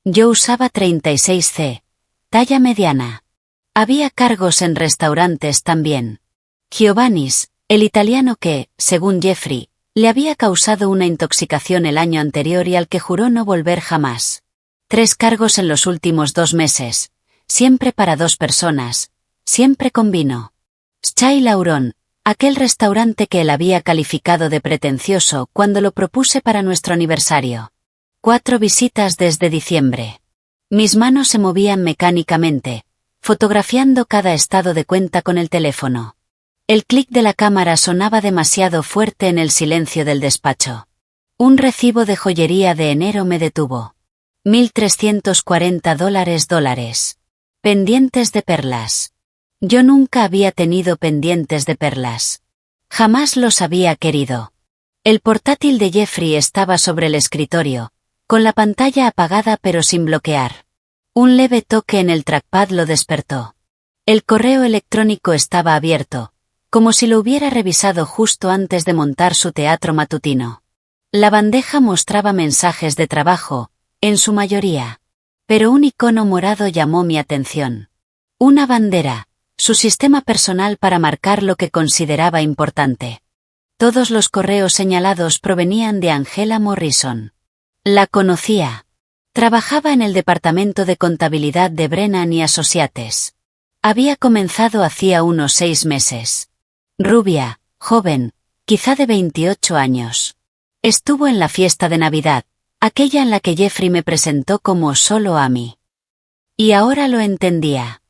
Yo usaba 36C, talla mediana. Había cargos en restaurantes también. Giovanni's, el italiano que, según Jeffrey, le había causado una intoxicación el año anterior y al que juró no volver jamás. 3 cargos en los últimos 2 meses, siempre para 2 personas, siempre con vino. Sky Lauron, aquel restaurante que él había calificado de pretencioso cuando lo propuse para nuestro aniversario. 4 visitas desde diciembre. Mis manos se movían mecánicamente, fotografiando cada estado de cuenta con el teléfono. El clic de la cámara sonaba demasiado fuerte en el silencio del despacho. Un recibo de joyería de enero me detuvo. $1.340. Pendientes de perlas. Yo nunca había tenido pendientes de perlas. Jamás los había querido. El portátil de Jeffrey estaba sobre el escritorio, con la pantalla apagada pero sin bloquear. Un leve toque en el trackpad lo despertó. El correo electrónico estaba abierto, como si lo hubiera revisado justo antes de montar su teatro matutino. La bandeja mostraba mensajes de trabajo, en su mayoría. Pero un icono morado llamó mi atención. Una bandera, su sistema personal para marcar lo que consideraba importante. Todos los correos señalados provenían de Angela Morrison. La conocía. Trabajaba en el departamento de contabilidad de Brennan y Associates. Había comenzado hacía unos 6 meses. Rubia, joven, quizá de 28 años. Estuvo en la fiesta de Navidad, aquella en la que Jeffrey me presentó como solo a mí. Y ahora lo entendía.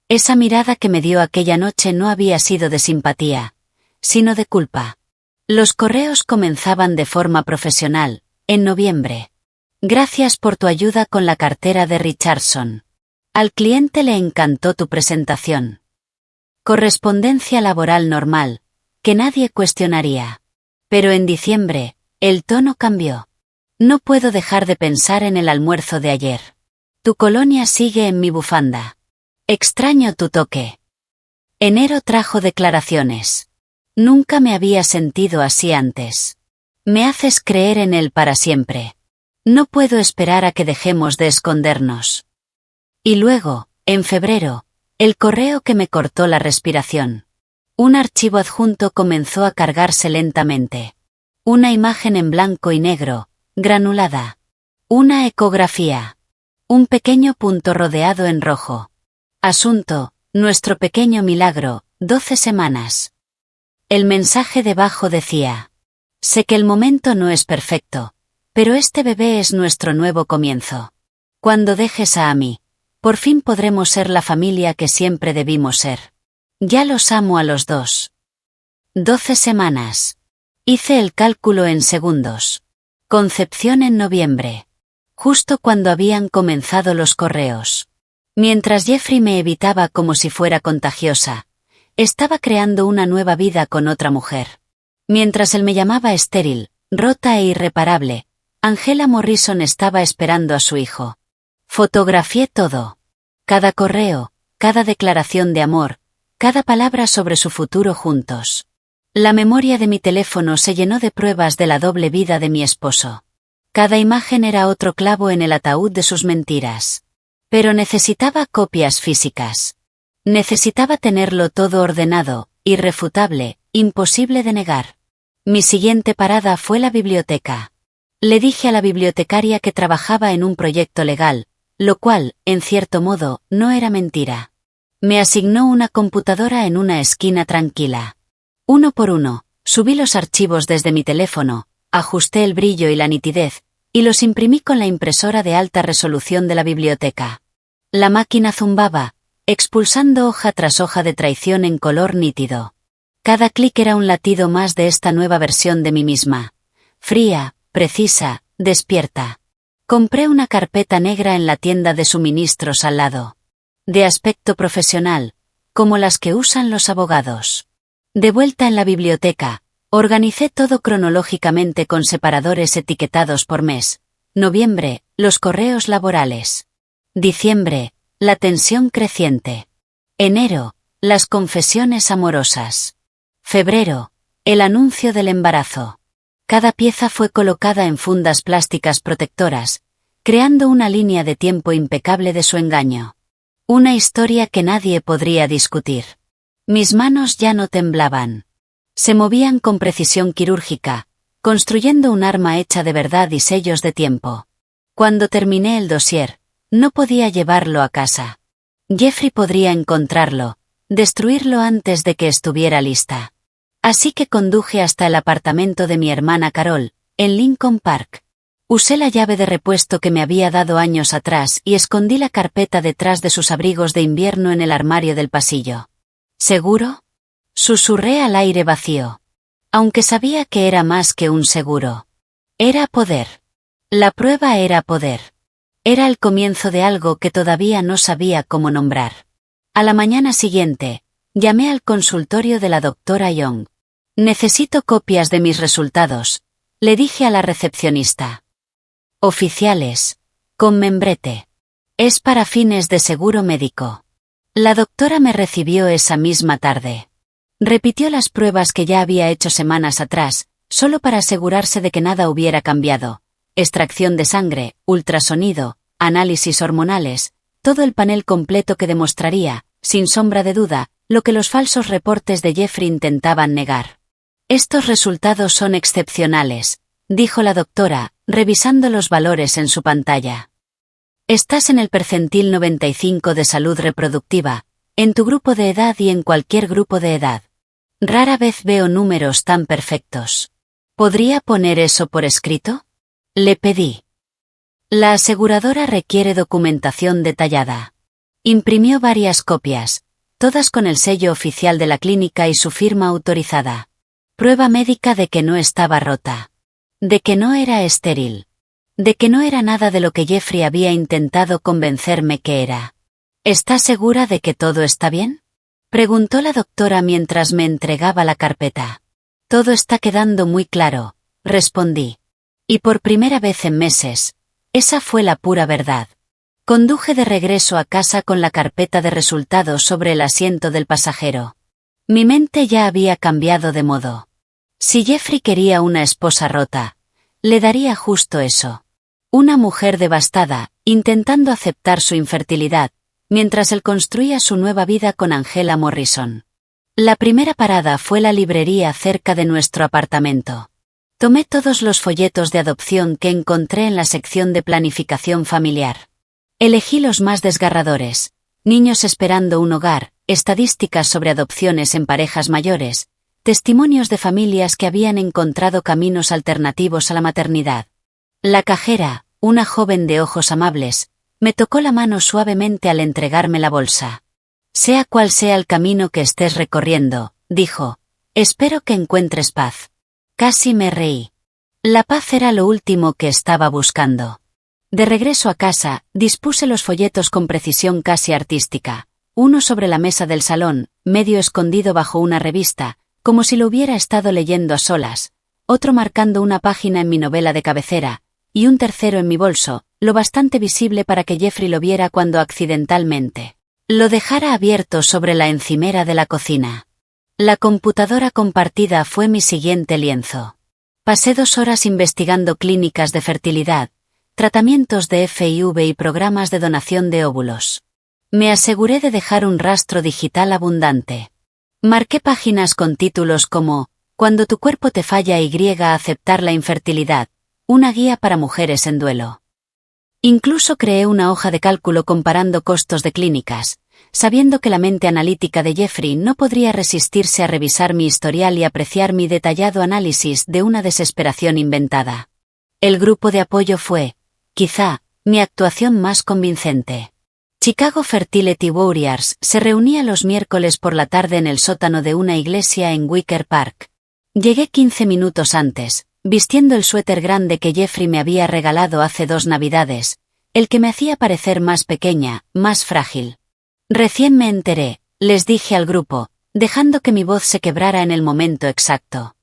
Esa mirada que me dio aquella noche no había sido de simpatía, sino de culpa. Los correos comenzaban de forma profesional, en noviembre. Gracias por tu ayuda con la cartera de Richardson. Al cliente le encantó tu presentación. Correspondencia laboral normal, que nadie cuestionaría. Pero en diciembre, el tono cambió. No puedo dejar de pensar en el almuerzo de ayer. Tu colonia sigue en mi bufanda. Extraño tu toque. Enero trajo declaraciones. Nunca me había sentido así antes. Me haces creer en él para siempre. No puedo esperar a que dejemos de escondernos. Y luego, en febrero, el correo que me cortó la respiración. Un archivo adjunto comenzó a cargarse lentamente. Una imagen en blanco y negro, granulada. Una ecografía. Un pequeño punto rodeado en rojo. Asunto, nuestro pequeño milagro, 12 semanas. El mensaje debajo decía: sé que el momento no es perfecto, pero este bebé es nuestro nuevo comienzo. Cuando dejes a Amy, por fin podremos ser la familia que siempre debimos ser. Ya los amo a los dos. 12 semanas. Hice el cálculo en segundos. Concepción en noviembre. Justo cuando habían comenzado los correos. Mientras Jeffrey me evitaba como si fuera contagiosa, estaba creando una nueva vida con otra mujer. Mientras él me llamaba estéril, rota e irreparable, Angela Morrison estaba esperando a su hijo. Fotografié todo. Cada correo, cada declaración de amor, cada palabra sobre su futuro juntos. La memoria de mi teléfono se llenó de pruebas de la doble vida de mi esposo. Cada imagen era otro clavo en el ataúd de sus mentiras. Pero necesitaba copias físicas. Necesitaba tenerlo todo ordenado, irrefutable, imposible de negar. Mi siguiente parada fue la biblioteca. Le dije a la bibliotecaria que trabajaba en un proyecto legal, lo cual, en cierto modo, no era mentira. Me asignó una computadora en una esquina tranquila. Uno por uno, subí los archivos desde mi teléfono, ajusté el brillo y la nitidez, y los imprimí con la impresora de alta resolución de la biblioteca. La máquina zumbaba, expulsando hoja tras hoja de traición en color nítido. Cada clic era un latido más de esta nueva versión de mí misma. Fría, precisa, despierta. Compré una carpeta negra en la tienda de suministros al lado. De aspecto profesional, como las que usan los abogados. De vuelta en la biblioteca, organicé todo cronológicamente con separadores etiquetados por mes. Noviembre, los correos laborales. Diciembre, la tensión creciente. Enero, las confesiones amorosas. Febrero, el anuncio del embarazo. Cada pieza fue colocada en fundas plásticas protectoras, creando una línea de tiempo impecable de su engaño. Una historia que nadie podría discutir. Mis manos ya no temblaban. Se movían con precisión quirúrgica, construyendo un arma hecha de verdad y sellos de tiempo. Cuando terminé el dossier, no podía llevarlo a casa. Jeffrey podría encontrarlo, destruirlo antes de que estuviera lista. Así que conduje hasta el apartamento de mi hermana Carol, en Lincoln Park. Usé la llave de repuesto que me había dado años atrás y escondí la carpeta detrás de sus abrigos de invierno en el armario del pasillo. ¿Seguro? Susurré al aire vacío. Aunque sabía que era más que un seguro. Era poder. La prueba era poder. Era el comienzo de algo que todavía no sabía cómo nombrar. A la mañana siguiente, llamé al consultorio de la doctora Young. Necesito copias de mis resultados, le dije a la recepcionista. Oficiales, con membrete. Es para fines de seguro médico. La doctora me recibió esa misma tarde. Repitió las pruebas que ya había hecho semanas atrás, solo para asegurarse de que nada hubiera cambiado. Extracción de sangre, ultrasonido, análisis hormonales, todo el panel completo que demostraría, sin sombra de duda, lo que los falsos reportes de Jeffrey intentaban negar. Estos resultados son excepcionales, dijo la doctora, revisando los valores en su pantalla. Estás en el percentil 95 de salud reproductiva, en tu grupo de edad y en cualquier grupo de edad. Rara vez veo números tan perfectos. ¿Podría poner eso por escrito? Le pedí. La aseguradora requiere documentación detallada. Imprimió varias copias, todas con el sello oficial de la clínica y su firma autorizada. Prueba médica de que no estaba rota. De que no era estéril. De que no era nada de lo que Jeffrey había intentado convencerme que era. ¿Estás segura de que todo está bien? Preguntó la doctora mientras me entregaba la carpeta. Todo está quedando muy claro, respondí. Y por primera vez en meses, esa fue la pura verdad. Conduje de regreso a casa con la carpeta de resultados sobre el asiento del pasajero. Mi mente ya había cambiado de modo. Si Jeffrey quería una esposa rota, le daría justo eso. Una mujer devastada, intentando aceptar su infertilidad, mientras él construía su nueva vida con Angela Morrison. La primera parada fue la librería cerca de nuestro apartamento. Tomé todos los folletos de adopción que encontré en la sección de planificación familiar. Elegí los más desgarradores: niños esperando un hogar, estadísticas sobre adopciones en parejas mayores, testimonios de familias que habían encontrado caminos alternativos a la maternidad. La cajera, una joven de ojos amables, me tocó la mano suavemente al entregarme la bolsa. Sea cual sea el camino que estés recorriendo, dijo, espero que encuentres paz. Casi me reí. La paz era lo último que estaba buscando. De regreso a casa, dispuse los folletos con precisión casi artística, uno sobre la mesa del salón, medio escondido bajo una revista, como si lo hubiera estado leyendo a solas, otro marcando una página en mi novela de cabecera, y un tercero en mi bolso, lo bastante visible para que Jeffrey lo viera cuando accidentalmente lo dejara abierto sobre la encimera de la cocina. La computadora compartida fue mi siguiente lienzo. Pasé 2 horas investigando clínicas de fertilidad, tratamientos de FIV y programas de donación de óvulos. Me aseguré de dejar un rastro digital abundante. Marqué páginas con títulos como «Cuando tu cuerpo te falla y aceptar la infertilidad», una guía para mujeres en duelo. Incluso creé una hoja de cálculo comparando costos de clínicas, sabiendo que la mente analítica de Jeffrey no podría resistirse a revisar mi historial y apreciar mi detallado análisis de una desesperación inventada. El grupo de apoyo fue, quizá, mi actuación más convincente. Chicago Fertility Warriors se reunía los miércoles por la tarde en el sótano de una iglesia en Wicker Park. Llegué 15 minutos antes, vistiendo el suéter grande que Jeffrey me había regalado hace 2 navidades, el que me hacía parecer más pequeña, más frágil. Recién me enteré, les dije al grupo, dejando que mi voz se quebrara en el momento exacto.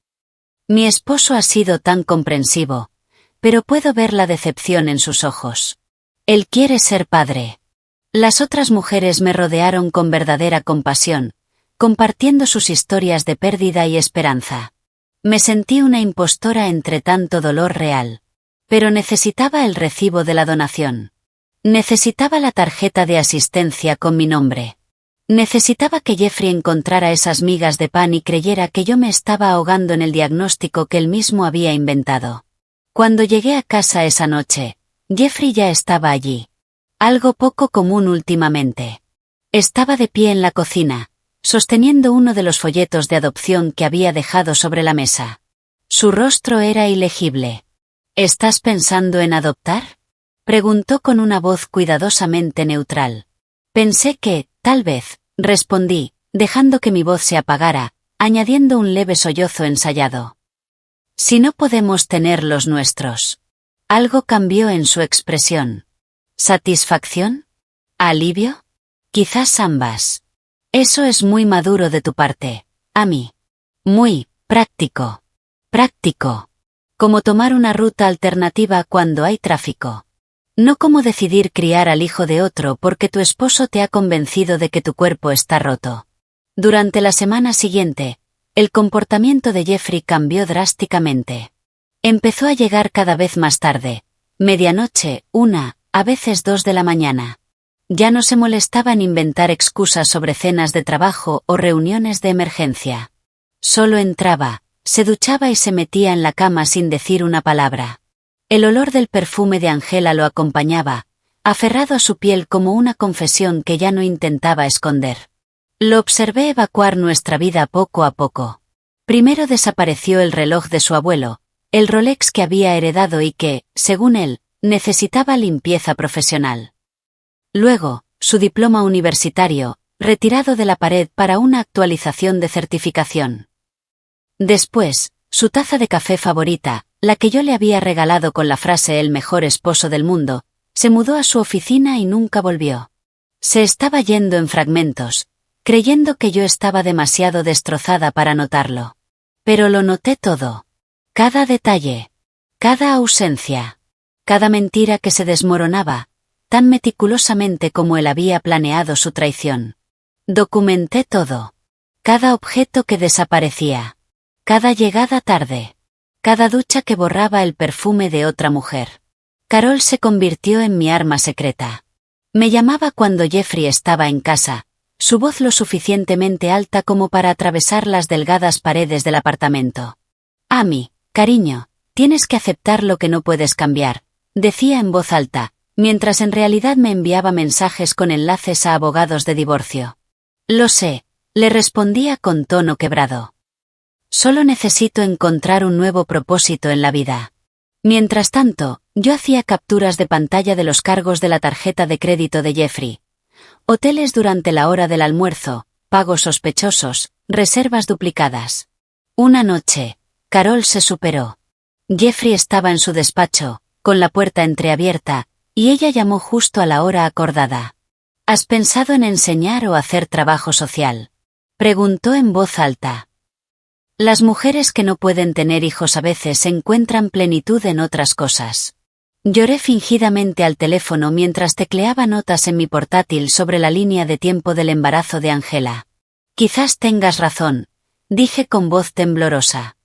Mi esposo ha sido tan comprensivo, pero puedo ver la decepción en sus ojos. Él quiere ser padre. Las otras mujeres me rodearon con verdadera compasión, compartiendo sus historias de pérdida y esperanza. Me sentí una impostora entre tanto dolor real. Pero necesitaba el recibo de la donación. Necesitaba la tarjeta de asistencia con mi nombre. Necesitaba que Jeffrey encontrara esas migas de pan y creyera que yo me estaba ahogando en el diagnóstico que él mismo había inventado. Cuando llegué a casa esa noche, Jeffrey ya estaba allí. Algo poco común últimamente. Estaba de pie en la cocina, sosteniendo uno de los folletos de adopción que había dejado sobre la mesa. Su rostro era ilegible. ¿Estás pensando en adoptar?, preguntó con una voz cuidadosamente neutral. Pensé que, tal vez, respondí, dejando que mi voz se apagara, añadiendo un leve sollozo ensayado. Si no podemos tener los nuestros. Algo cambió en su expresión. ¿Satisfacción? ¿Alivio? Quizás ambas. Eso es muy maduro de tu parte, Amy. Muy práctico. Práctico. Como tomar una ruta alternativa cuando hay tráfico. No como decidir criar al hijo de otro porque tu esposo te ha convencido de que tu cuerpo está roto. Durante la semana siguiente, el comportamiento de Jeffrey cambió drásticamente. Empezó a llegar cada vez más tarde, medianoche, 1, a veces 2 de la mañana. Ya no se molestaba en inventar excusas sobre cenas de trabajo o reuniones de emergencia. Solo entraba, se duchaba y se metía en la cama sin decir una palabra. El olor del perfume de Angela lo acompañaba, aferrado a su piel como una confesión que ya no intentaba esconder. Lo observé evacuar nuestra vida poco a poco. Primero desapareció el reloj de su abuelo, el Rolex que había heredado y que, según él, necesitaba limpieza profesional. Luego, su diploma universitario, retirado de la pared para una actualización de certificación. Después, su taza de café favorita, la que yo le había regalado con la frase «el mejor esposo del mundo», se mudó a su oficina y nunca volvió. Se estaba yendo en fragmentos, creyendo que yo estaba demasiado destrozada para notarlo. Pero lo noté todo. Cada detalle. Cada ausencia. Cada mentira que se desmoronaba, tan meticulosamente como él había planeado su traición. Documenté todo. Cada objeto que desaparecía. Cada llegada tarde. Cada ducha que borraba el perfume de otra mujer. Carol se convirtió en mi arma secreta. Me llamaba cuando Jeffrey estaba en casa, su voz lo suficientemente alta como para atravesar las delgadas paredes del apartamento. «Amy, cariño, tienes que aceptar lo que no puedes cambiar», decía en voz alta, mientras en realidad me enviaba mensajes con enlaces a abogados de divorcio. «Lo sé», le respondía con tono quebrado. «Solo necesito encontrar un nuevo propósito en la vida». Mientras tanto, yo hacía capturas de pantalla de los cargos de la tarjeta de crédito de Jeffrey. Hoteles durante la hora del almuerzo, pagos sospechosos, reservas duplicadas. Una noche, Carol se superó. Jeffrey estaba en su despacho, con la puerta entreabierta, y ella llamó justo a la hora acordada. «¿Has pensado en enseñar o hacer trabajo social?», preguntó en voz alta. Las mujeres que no pueden tener hijos a veces encuentran plenitud en otras cosas. Lloré fingidamente al teléfono mientras tecleaba notas en mi portátil sobre la línea de tiempo del embarazo de Angela. Quizás tengas razón, dije con voz temblorosa.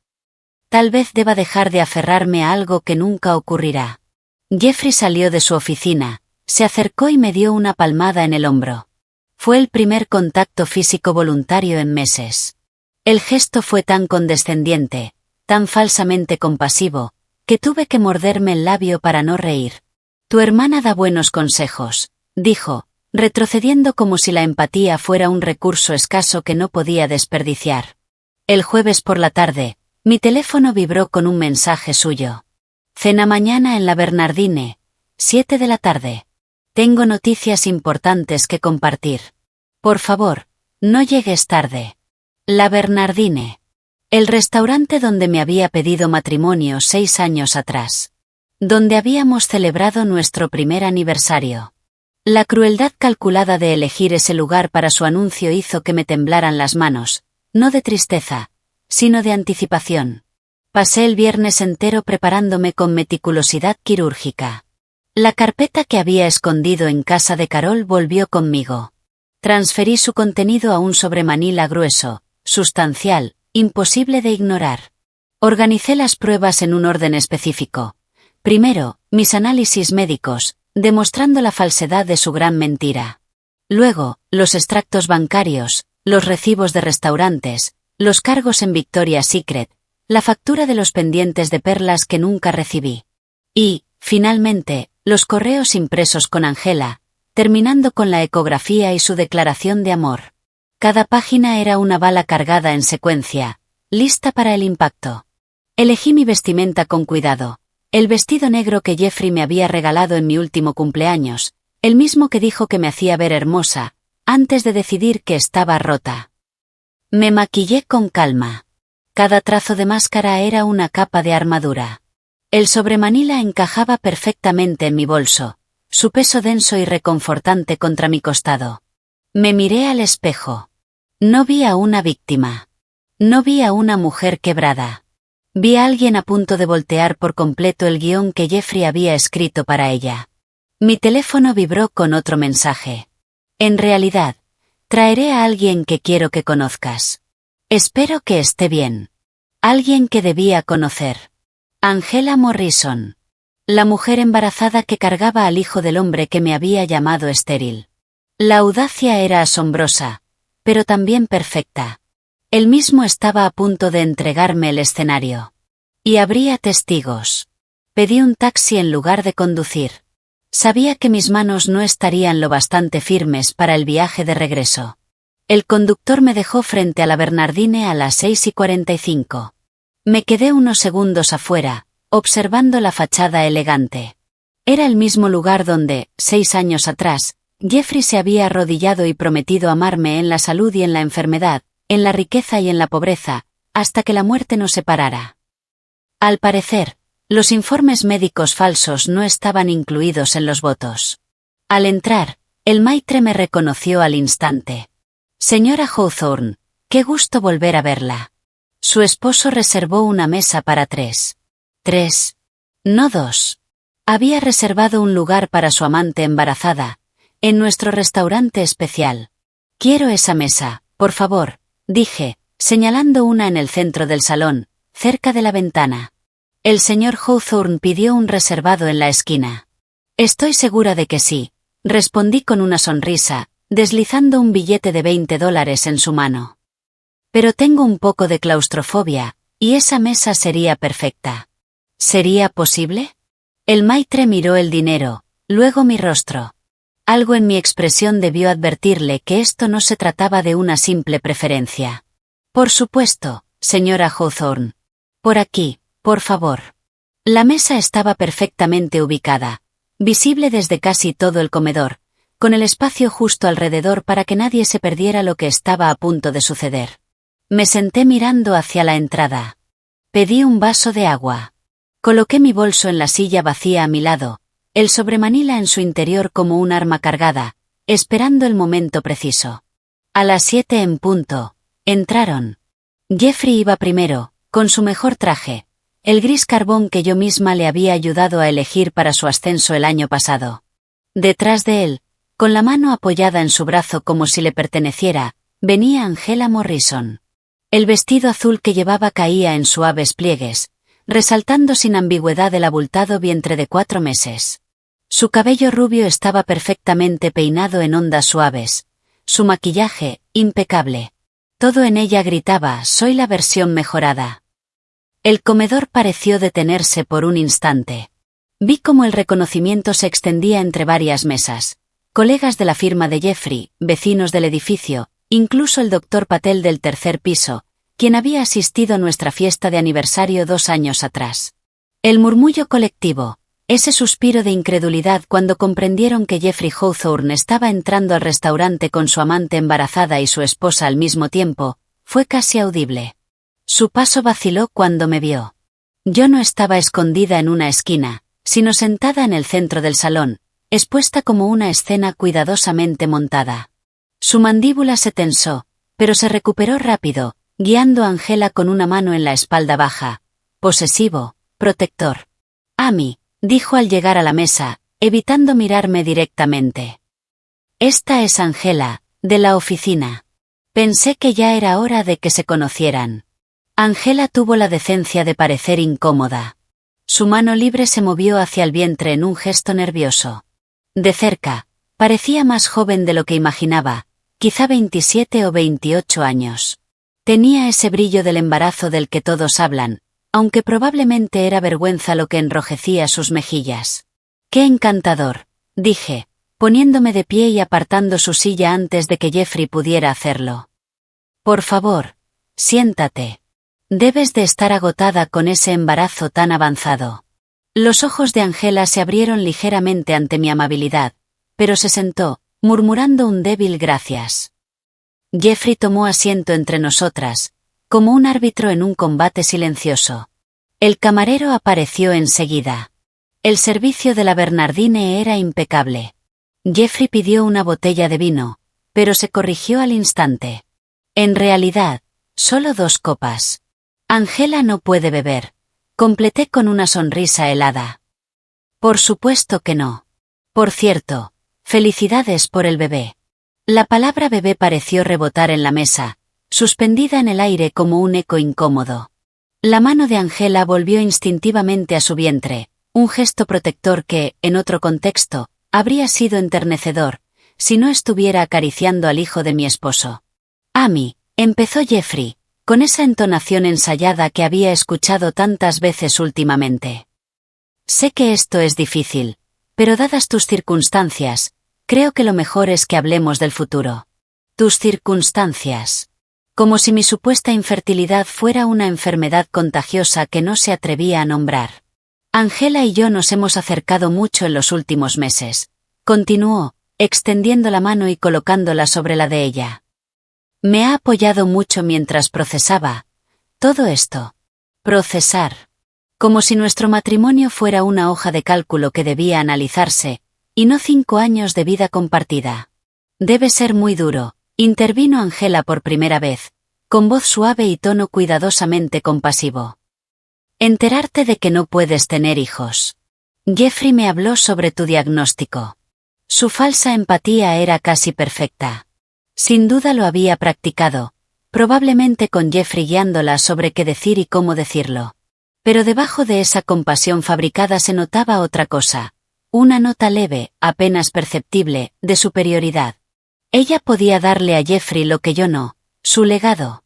Tal vez deba dejar de aferrarme a algo que nunca ocurrirá. Jeffrey salió de su oficina, se acercó y me dio una palmada en el hombro. Fue el primer contacto físico voluntario en meses. El gesto fue tan condescendiente, tan falsamente compasivo, que tuve que morderme el labio para no reír. Tu hermana da buenos consejos, dijo, retrocediendo como si la empatía fuera un recurso escaso que no podía desperdiciar. El jueves por la tarde, mi teléfono vibró con un mensaje suyo. Cena mañana en la Bernardine, 7 de la tarde. Tengo noticias importantes que compartir. Por favor, no llegues tarde. La Bernardine. El restaurante donde me había pedido matrimonio 6 años atrás. Donde habíamos celebrado nuestro primer aniversario. La crueldad calculada de elegir ese lugar para su anuncio hizo que me temblaran las manos, no de tristeza, sino de anticipación. Pasé el viernes entero preparándome con meticulosidad quirúrgica. La carpeta que había escondido en casa de Carol volvió conmigo. Transferí su contenido a un sobremanila grueso, sustancial, imposible de ignorar. Organicé las pruebas en un orden específico. Primero, mis análisis médicos, demostrando la falsedad de su gran mentira. Luego, los extractos bancarios, los recibos de restaurantes, los cargos en Victoria's Secret, la factura de los pendientes de perlas que nunca recibí. Y, finalmente, los correos impresos con Angela, terminando con la ecografía y su declaración de amor. Cada página era una bala cargada en secuencia, lista para el impacto. Elegí mi vestimenta con cuidado, el vestido negro que Jeffrey me había regalado en mi último cumpleaños, el mismo que dijo que me hacía ver hermosa, antes de decidir que estaba rota. Me maquillé con calma. Cada trazo de máscara era una capa de armadura. El sobremanila encajaba perfectamente en mi bolso, su peso denso y reconfortante contra mi costado. Me miré al espejo. No vi a una víctima. No vi a una mujer quebrada. Vi a alguien a punto de voltear por completo el guión que Jeffrey había escrito para ella. Mi teléfono vibró con otro mensaje. En realidad, traeré a alguien que quiero que conozcas. Espero que esté bien. Alguien que debía conocer. Angela Morrison. La mujer embarazada que cargaba al hijo del hombre que me había llamado estéril. La audacia era asombrosa, pero también perfecta. Él mismo estaba a punto de entregarme el escenario. Y habría testigos. Pedí un taxi en lugar de conducir. Sabía que mis manos no estarían lo bastante firmes para el viaje de regreso. El conductor me dejó frente a la Bernardine a las 6:45. Me quedé unos segundos afuera, observando la fachada elegante. Era el mismo lugar donde, 6 años atrás, Jeffrey se había arrodillado y prometido amarme en la salud y en la enfermedad, en la riqueza y en la pobreza, hasta que la muerte nos separara. Al parecer, los informes médicos falsos no estaban incluidos en los votos. Al entrar, el maitre me reconoció al instante. Señora Hawthorne, qué gusto volver a verla. Su esposo reservó una mesa para 3. 3. No 2. Había reservado un lugar para su amante embarazada, en nuestro restaurante especial. Quiero esa mesa, por favor, dije, señalando una en el centro del salón, cerca de la ventana. El señor Hawthorne pidió un reservado en la esquina. Estoy segura de que sí, respondí con una sonrisa, deslizando un billete de $20 en su mano. Pero tengo un poco de claustrofobia, y esa mesa sería perfecta. ¿Sería posible? El maitre miró el dinero, luego mi rostro. Algo en mi expresión debió advertirle que esto no se trataba de una simple preferencia. Por supuesto, señora Hawthorne. Por aquí, por favor. La mesa estaba perfectamente ubicada, visible desde casi todo el comedor, con el espacio justo alrededor para que nadie se perdiera lo que estaba a punto de suceder. Me senté mirando hacia la entrada. Pedí un vaso de agua. Coloqué mi bolso en la silla vacía a mi lado, el sobremanila en su interior como un arma cargada, esperando el momento preciso. A las 7 en punto, entraron. Jeffrey iba primero, con su mejor traje, el gris carbón que yo misma le había ayudado a elegir para su ascenso el año pasado. Detrás de él, con la mano apoyada en su brazo como si le perteneciera, venía Angela Morrison. El vestido azul que llevaba caía en suaves pliegues, resaltando sin ambigüedad el abultado vientre de 4 meses. Su cabello rubio estaba perfectamente peinado en ondas suaves, su maquillaje, impecable. Todo en ella gritaba: soy la versión mejorada. El comedor pareció detenerse por un instante. Vi cómo el reconocimiento se extendía entre varias mesas. Colegas de la firma de Jeffrey, vecinos del edificio, incluso el doctor Patel del 3er piso, quien había asistido a nuestra fiesta de aniversario 2 años atrás. El murmullo colectivo, ese suspiro de incredulidad cuando comprendieron que Jeffrey Hawthorne estaba entrando al restaurante con su amante embarazada y su esposa al mismo tiempo, fue casi audible. Su paso vaciló cuando me vio. Yo no estaba escondida en una esquina, sino sentada en el centro del salón, expuesta como una escena cuidadosamente montada. Su mandíbula se tensó, pero se recuperó rápido, guiando a Angela con una mano en la espalda baja. Posesivo, protector. Amy, dijo al llegar a la mesa, evitando mirarme directamente. Esta es Angela, de la oficina. Pensé que ya era hora de que se conocieran. Angela tuvo la decencia de parecer incómoda. Su mano libre se movió hacia el vientre en un gesto nervioso. De cerca, parecía más joven de lo que imaginaba, quizá 27 o 28 años. Tenía ese brillo del embarazo del que todos hablan, aunque probablemente era vergüenza lo que enrojecía sus mejillas. ¡Qué encantador!, dije, poniéndome de pie y apartando su silla antes de que Jeffrey pudiera hacerlo. Por favor, siéntate. Debes de estar agotada con ese embarazo tan avanzado. Los ojos de Angela se abrieron ligeramente ante mi amabilidad, pero se sentó, murmurando un débil gracias. Jeffrey tomó asiento entre nosotras, como un árbitro en un combate silencioso. El camarero apareció enseguida. El servicio de la Bernardine era impecable. Jeffrey pidió una botella de vino, pero se corrigió al instante. En realidad, solo 2 copas. Angela no puede beber, completé con una sonrisa helada. Por supuesto que no. Por cierto, felicidades por el bebé. La palabra bebé pareció rebotar en la mesa, suspendida en el aire como un eco incómodo. La mano de Angela volvió instintivamente a su vientre, un gesto protector que, en otro contexto, habría sido enternecedor, si no estuviera acariciando al hijo de mi esposo. Amy, empezó Jeffrey, con esa entonación ensayada que había escuchado tantas veces últimamente. Sé que esto es difícil, pero dadas tus circunstancias, creo que lo mejor es que hablemos del futuro. Tus circunstancias. Como si mi supuesta infertilidad fuera una enfermedad contagiosa que no se atrevía a nombrar. Angela y yo nos hemos acercado mucho en los últimos meses, continuó, extendiendo la mano y colocándola sobre la de ella. Me ha apoyado mucho mientras procesaba todo esto. Procesar. Como si nuestro matrimonio fuera una hoja de cálculo que debía analizarse, y no 5 años de vida compartida. Debe ser muy duro, intervino Angela por primera vez, con voz suave y tono cuidadosamente compasivo. Enterarte de que no puedes tener hijos. Jeffrey me habló sobre tu diagnóstico. Su falsa empatía era casi perfecta. Sin duda lo había practicado, probablemente con Jeffrey guiándola sobre qué decir y cómo decirlo. Pero debajo de esa compasión fabricada se notaba otra cosa, una nota leve, apenas perceptible, de superioridad. Ella podía darle a Jeffrey lo que yo no, su legado.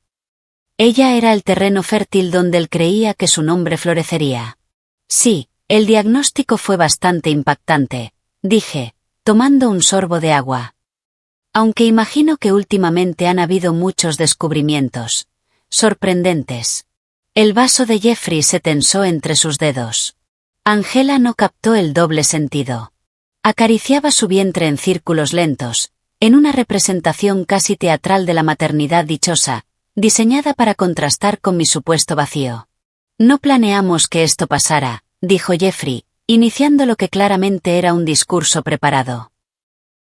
Ella era el terreno fértil donde él creía que su nombre florecería. Sí, el diagnóstico fue bastante impactante, dije, tomando un sorbo de agua. Aunque imagino que últimamente han habido muchos descubrimientos sorprendentes. El vaso de Jeffrey se tensó entre sus dedos. Angela no captó el doble sentido. Acariciaba su vientre en círculos lentos, en una representación casi teatral de la maternidad dichosa, diseñada para contrastar con mi supuesto vacío. No planeamos que esto pasara, dijo Jeffrey, iniciando lo que claramente era un discurso preparado.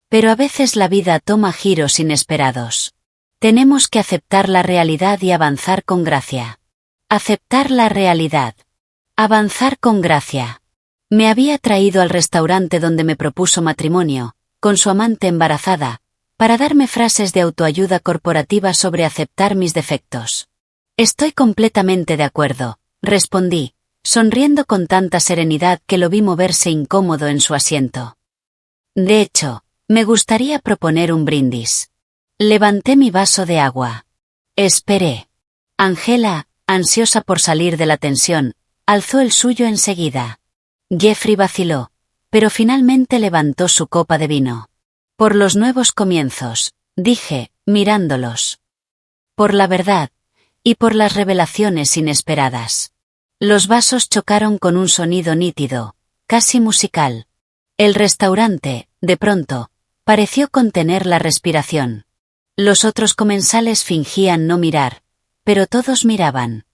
Pero a veces la vida toma giros inesperados. Tenemos que aceptar la realidad y avanzar con gracia. Aceptar la realidad. Avanzar con gracia. Me había traído al restaurante donde me propuso matrimonio, con su amante embarazada, para darme frases de autoayuda corporativa sobre aceptar mis defectos. Estoy completamente de acuerdo, respondí, sonriendo con tanta serenidad que lo vi moverse incómodo en su asiento. De hecho, me gustaría proponer un brindis. Levanté mi vaso de agua. Esperé. Angela, ansiosa por salir de la tensión, alzó el suyo enseguida. Jeffrey vaciló, pero finalmente levantó su copa de vino. Por los nuevos comienzos, dije, mirándolos. Por la verdad, y por las revelaciones inesperadas. Los vasos chocaron con un sonido nítido, casi musical. El restaurante, de pronto, pareció contener la respiración. Los otros comensales fingían no mirar, pero todos miraban.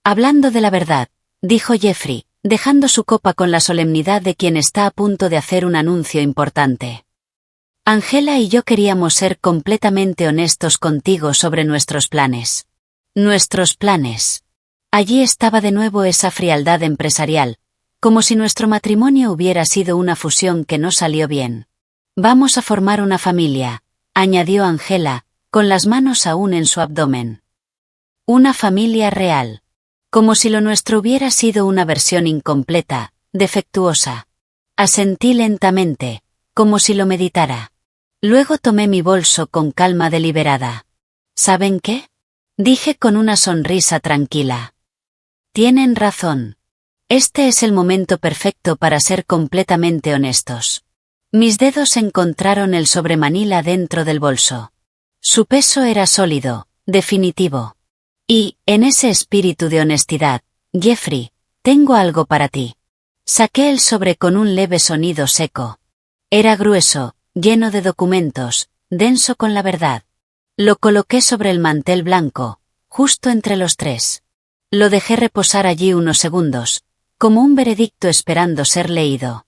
Hablando de la verdad, dijo Jeffrey, dejando su copa con la solemnidad de quien está a punto de hacer un anuncio importante. Angela y yo queríamos ser completamente honestos contigo sobre nuestros planes. Nuestros planes. Allí estaba de nuevo esa frialdad empresarial, como si nuestro matrimonio hubiera sido una fusión que no salió bien. Vamos a formar una familia, añadió Angela, con las manos aún en su abdomen. Una familia real. Como si lo nuestro hubiera sido una versión incompleta, defectuosa. Asentí lentamente, como si lo meditara. Luego tomé mi bolso con calma deliberada. ¿Saben qué? Dije con una sonrisa tranquila. Tienen razón. Este es el momento perfecto para ser completamente honestos. Mis dedos encontraron el sobremanila dentro del bolso. Su peso era sólido, definitivo. Y, en ese espíritu de honestidad, Jeffrey, tengo algo para ti. Saqué el sobre con un leve sonido seco. Era grueso, lleno de documentos, denso con la verdad. Lo coloqué sobre el mantel blanco, justo entre los tres. Lo dejé reposar allí unos segundos, como un veredicto esperando ser leído.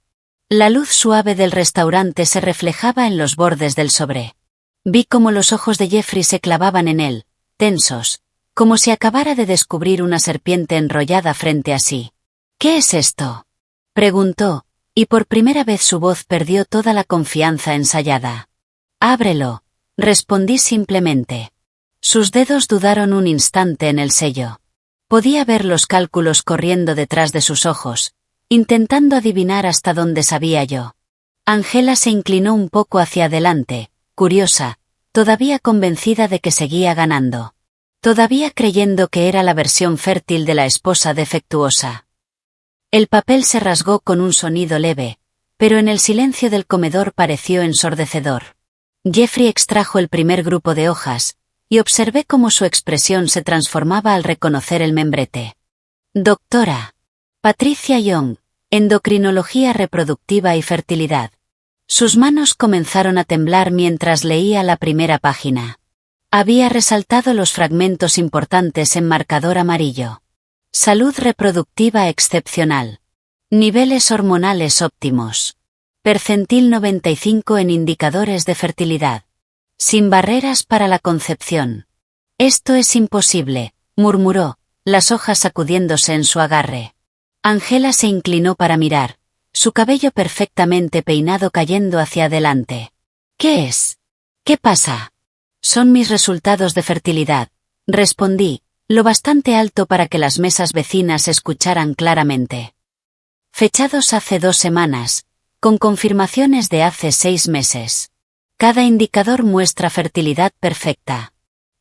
La luz suave del restaurante se reflejaba en los bordes del sobre. Vi cómo los ojos de Jeffrey se clavaban en él, tensos, como si acabara de descubrir una serpiente enrollada frente a sí. ¿Qué es esto?, preguntó, y por primera vez su voz perdió toda la confianza ensayada. Ábrelo, respondí simplemente. Sus dedos dudaron un instante en el sello. Podía ver los cálculos corriendo detrás de sus ojos, intentando adivinar hasta dónde sabía yo. Angela se inclinó un poco hacia adelante, curiosa, todavía convencida de que seguía ganando. Todavía creyendo que era la versión fértil de la esposa defectuosa. El papel se rasgó con un sonido leve, pero en el silencio del comedor pareció ensordecedor. Jeffrey extrajo el primer grupo de hojas, y observé cómo su expresión se transformaba al reconocer el membrete. Doctora Patricia Young, endocrinología reproductiva y fertilidad. Sus manos comenzaron a temblar mientras leía la primera página. Había resaltado los fragmentos importantes en marcador amarillo. Salud reproductiva excepcional. Niveles hormonales óptimos. Percentil 95 en indicadores de fertilidad. Sin barreras para la concepción. Esto es imposible, murmuró, las hojas sacudiéndose en su agarre. Angela se inclinó para mirar, su cabello perfectamente peinado cayendo hacia adelante. ¿Qué es? ¿Qué pasa? Son mis resultados de fertilidad, respondí, lo bastante alto para que las mesas vecinas escucharan claramente. Fechados hace 2 semanas, con confirmaciones de hace 6 meses. Cada indicador muestra fertilidad perfecta.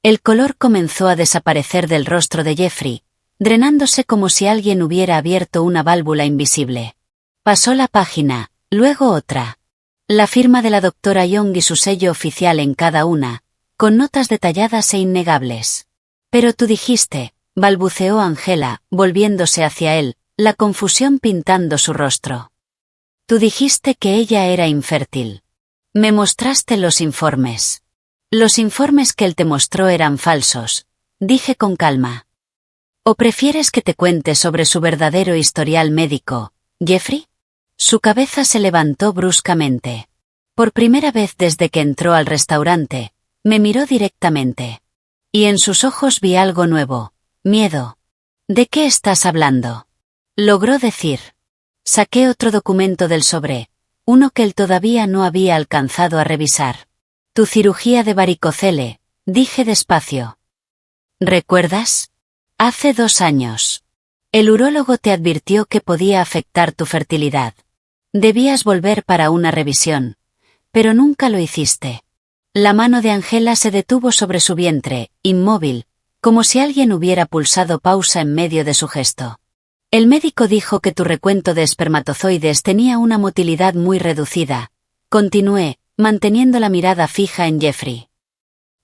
El color comenzó a desaparecer del rostro de Jeffrey, drenándose como si alguien hubiera abierto una válvula invisible. Pasó la página, luego otra. La firma de la doctora Young y su sello oficial en cada una, con notas detalladas e innegables. Pero tú dijiste, balbuceó Angela, volviéndose hacia él, la confusión pintando su rostro. Tú dijiste que ella era infértil. Me mostraste los informes. Los informes que él te mostró eran falsos, dije con calma. ¿O prefieres que te cuente sobre su verdadero historial médico, Jeffrey? Su cabeza se levantó bruscamente. Por primera vez desde que entró al restaurante, me miró directamente. Y en sus ojos vi algo nuevo. Miedo. ¿De qué estás hablando? Logró decir. Saqué otro documento del sobre, uno que él todavía no había alcanzado a revisar. Tu cirugía de varicocele, dije despacio. ¿Recuerdas? Hace 2 años. El urólogo te advirtió que podía afectar tu fertilidad. Debías volver para una revisión, pero nunca lo hiciste. La mano de Angela se detuvo sobre su vientre, inmóvil, como si alguien hubiera pulsado pausa en medio de su gesto. El médico dijo que tu recuento de espermatozoides tenía una motilidad muy reducida. Continué, manteniendo la mirada fija en Jeffrey.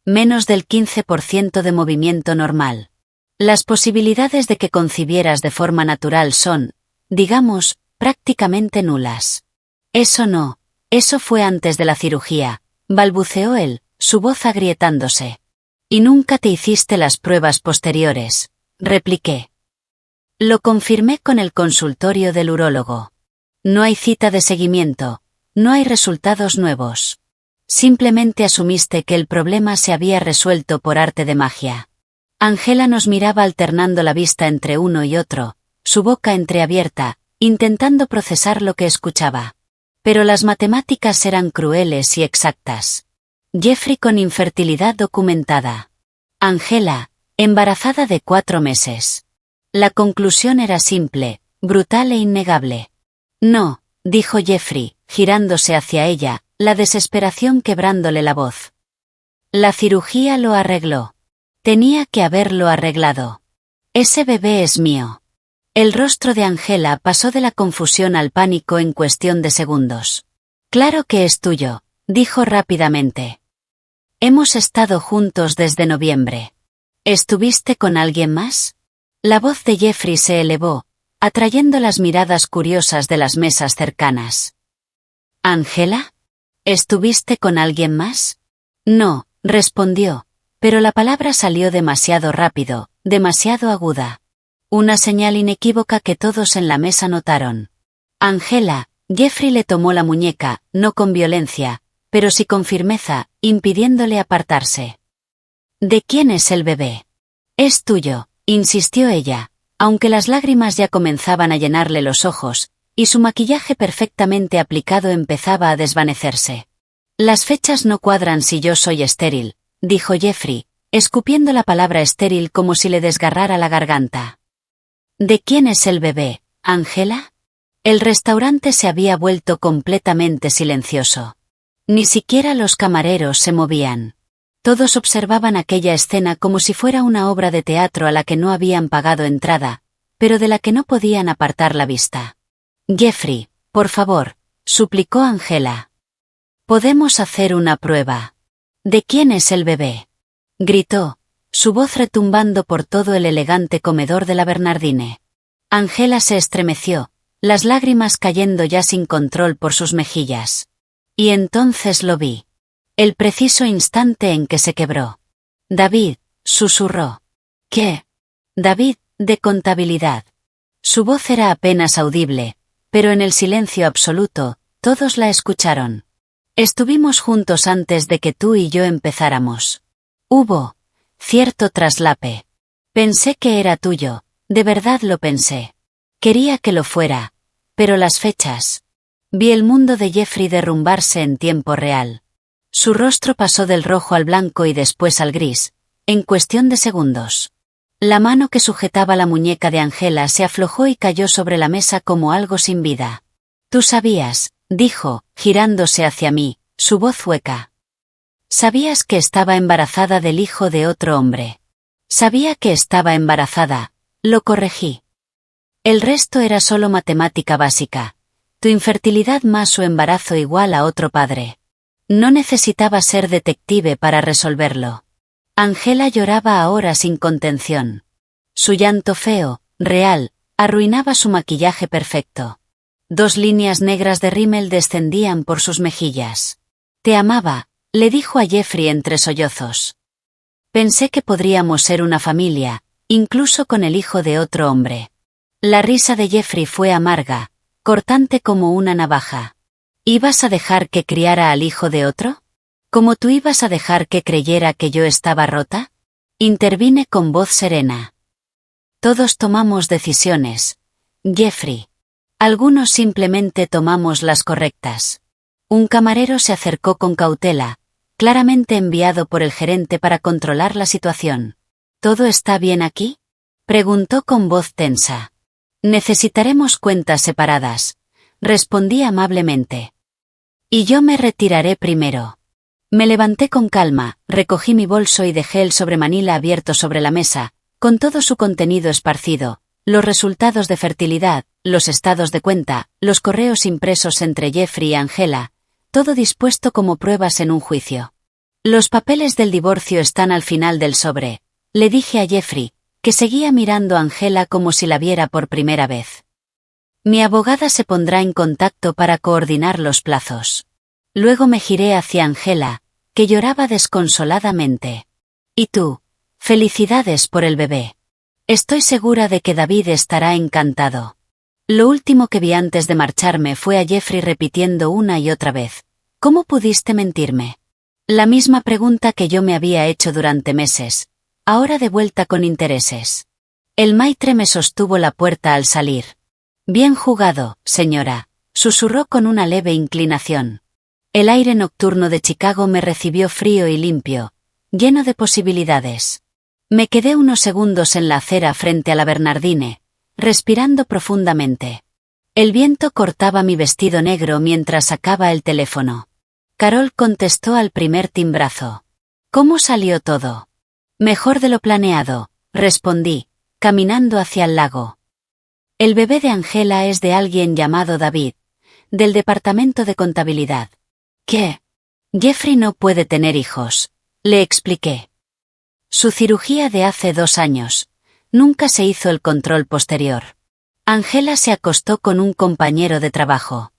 Menos del 15% de movimiento normal. Las posibilidades de que concibieras de forma natural son, digamos, prácticamente nulas. Eso fue antes de la cirugía, balbuceó él, su voz agrietándose. Y nunca te hiciste las pruebas posteriores, repliqué. Lo confirmé con el consultorio del urólogo. No hay cita de seguimiento, no hay resultados nuevos. Simplemente asumiste que el problema se había resuelto por arte de magia. Angela nos miraba alternando la vista entre uno y otro, su boca entreabierta, intentando procesar lo que escuchaba. Pero las matemáticas eran crueles y exactas. Jeffrey con infertilidad documentada. Angela, embarazada de 4 meses. La conclusión era simple, brutal e innegable. No, dijo Jeffrey, girándose hacia ella, la desesperación quebrándole la voz. La cirugía lo arregló. Tenía que haberlo arreglado. Ese bebé es mío. El rostro de Angela pasó de la confusión al pánico en cuestión de segundos. Claro que es tuyo, dijo rápidamente. Hemos estado juntos desde noviembre. ¿Estuviste con alguien más? La voz de Jeffrey se elevó, atrayendo las miradas curiosas de las mesas cercanas. ¿Angela? ¿Estuviste con alguien más? No, respondió, pero la palabra salió demasiado rápido, demasiado aguda. Una señal inequívoca que todos en la mesa notaron. Angela, Jeffrey le tomó la muñeca, no con violencia, pero sí con firmeza, impidiéndole apartarse. ¿De quién es el bebé? Es tuyo, insistió ella, aunque las lágrimas ya comenzaban a llenarle los ojos, y su maquillaje perfectamente aplicado empezaba a desvanecerse. Las fechas no cuadran si yo soy estéril, dijo Jeffrey, escupiendo la palabra estéril como si le desgarrara la garganta. ¿De quién es el bebé, Angela? El restaurante se había vuelto completamente silencioso. Ni siquiera los camareros se movían. Todos observaban aquella escena como si fuera una obra de teatro a la que no habían pagado entrada, pero de la que no podían apartar la vista. Jeffrey, por favor, suplicó Angela. Podemos hacer una prueba. ¿De quién es el bebé? Gritó, su voz retumbando por todo el elegante comedor de la Bernardine. Angela se estremeció, las lágrimas cayendo ya sin control por sus mejillas. Y entonces lo vi. El preciso instante en que se quebró. David, susurró. ¿Qué? David, de contabilidad. Su voz era apenas audible, pero en el silencio absoluto, todos la escucharon. Estuvimos juntos antes de que tú y yo empezáramos. Hubo cierto traslape. Pensé que era tuyo, de verdad lo pensé. Quería que lo fuera, pero las fechas. Vi el mundo de Jeffrey derrumbarse en tiempo real. Su rostro pasó del rojo al blanco y después al gris, en cuestión de segundos. La mano que sujetaba la muñeca de Angela se aflojó y cayó sobre la mesa como algo sin vida. Tú sabías, dijo, girándose hacia mí, su voz hueca. Sabías que estaba embarazada del hijo de otro hombre. Sabía que estaba embarazada, lo corregí. El resto era solo matemática básica. Tu infertilidad más su embarazo igual a otro padre. No necesitaba ser detective para resolverlo. Angela lloraba ahora sin contención. Su llanto feo, real, arruinaba su maquillaje perfecto. 2 líneas negras de rímel descendían por sus mejillas. Te amaba, le dijo a Jeffrey entre sollozos. Pensé que podríamos ser una familia, incluso con el hijo de otro hombre. La risa de Jeffrey fue amarga, cortante como una navaja. ¿Ibas a dejar que criara al hijo de otro? ¿Cómo tú ibas a dejar que creyera que yo estaba rota? Intervine con voz serena. Todos tomamos decisiones, Jeffrey. Algunos simplemente tomamos las correctas. Un camarero se acercó con cautela, claramente enviado por el gerente para controlar la situación. ¿Todo está bien aquí?, preguntó con voz tensa. Necesitaremos cuentas separadas, respondí amablemente. Y yo me retiraré primero. Me levanté con calma, recogí mi bolso y dejé el sobremanila abierto sobre la mesa, con todo su contenido esparcido, los resultados de fertilidad, los estados de cuenta, los correos impresos entre Jeffrey y Angela, todo dispuesto como pruebas en un juicio. Los papeles del divorcio están al final del sobre, le dije a Jeffrey, que seguía mirando a Angela como si la viera por primera vez. Mi abogada se pondrá en contacto para coordinar los plazos. Luego me giré hacia Angela, que lloraba desconsoladamente. ¿Y tú? Felicidades por el bebé. Estoy segura de que David estará encantado. Lo último que vi antes de marcharme fue a Jeffrey repitiendo una y otra vez: ¿cómo pudiste mentirme? La misma pregunta que yo me había hecho durante meses, ahora de vuelta con intereses. El maitre me sostuvo la puerta al salir. Bien jugado, señora, susurró con una leve inclinación. El aire nocturno de Chicago me recibió frío y limpio, lleno de posibilidades. Me quedé unos segundos en la acera frente a la Bernardine, respirando profundamente. El viento cortaba mi vestido negro mientras sacaba el teléfono. Carol contestó al primer timbrazo. ¿Cómo salió todo? Mejor de lo planeado, respondí, caminando hacia el lago. El bebé de Angela es de alguien llamado David, del departamento de contabilidad. ¿Qué? Jeffrey no puede tener hijos, le expliqué. Su cirugía de hace 2 años. Nunca se hizo el control posterior. Angela se acostó con un compañero de trabajo.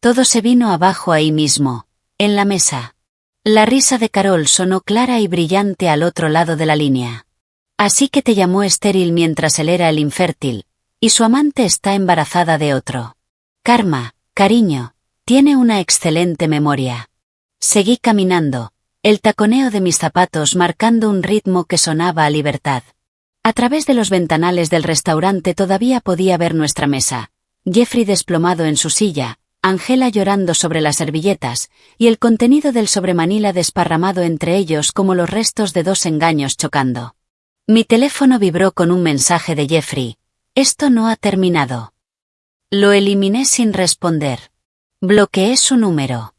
Todo se vino abajo ahí mismo, en la mesa. La risa de Carol sonó clara y brillante al otro lado de la línea. Así que te llamó estéril mientras él era el infértil, y su amante está embarazada de otro. Karma, cariño, tiene una excelente memoria. Seguí caminando, el taconeo de mis zapatos marcando un ritmo que sonaba a libertad. A través de los ventanales del restaurante todavía podía ver nuestra mesa, Jeffrey desplomado en su silla, Angela llorando sobre las servilletas, y el contenido del sobremanila desparramado entre ellos como los restos de 2 engaños chocando. Mi teléfono vibró con un mensaje de Jeffrey. Esto no ha terminado. Lo eliminé sin responder. Bloqueé su número.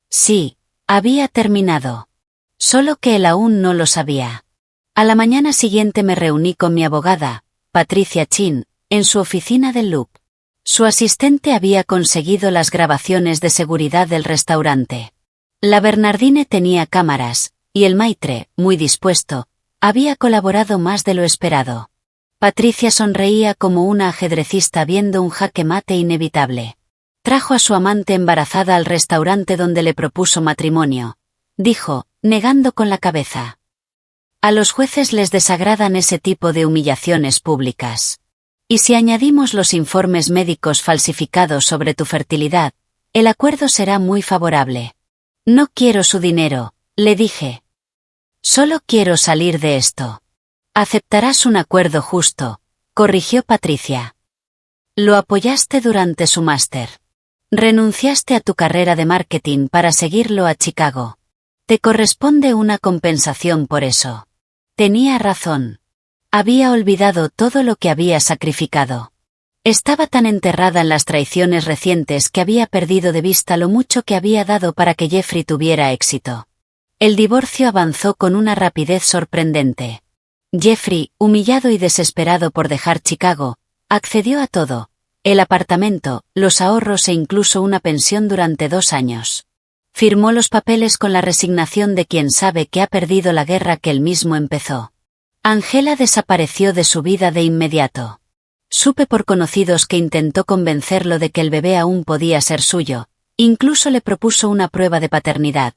Sí, había terminado. Solo que él aún no lo sabía. A la mañana siguiente me reuní con mi abogada, Patricia Chin, en su oficina del Loop. Su asistente había conseguido las grabaciones de seguridad del restaurante. La Bernardine tenía cámaras, y el maitre, muy dispuesto, había colaborado más de lo esperado. Patricia sonreía como una ajedrecista viendo un jaque mate inevitable. Trajo a su amante embarazada al restaurante donde le propuso matrimonio, dijo, negando con la cabeza. A los jueces les desagradan ese tipo de humillaciones públicas. Y si añadimos los informes médicos falsificados sobre tu fertilidad, el acuerdo será muy favorable. No quiero su dinero, le dije. Solo quiero salir de esto. Aceptarás un acuerdo justo, corrigió Patricia. Lo apoyaste durante su máster. Renunciaste a tu carrera de marketing para seguirlo a Chicago. Te corresponde una compensación por eso. Tenía razón. Había olvidado todo lo que había sacrificado. Estaba tan enterrada en las traiciones recientes que había perdido de vista lo mucho que había dado para que Jeffrey tuviera éxito. El divorcio avanzó con una rapidez sorprendente. Jeffrey, humillado y desesperado por dejar Chicago, accedió a todo: el apartamento, los ahorros e incluso una pensión durante 2 años. Firmó los papeles con la resignación de quien sabe que ha perdido la guerra que él mismo empezó. Angela desapareció de su vida de inmediato. Supe por conocidos que intentó convencerlo de que el bebé aún podía ser suyo, incluso le propuso una prueba de paternidad.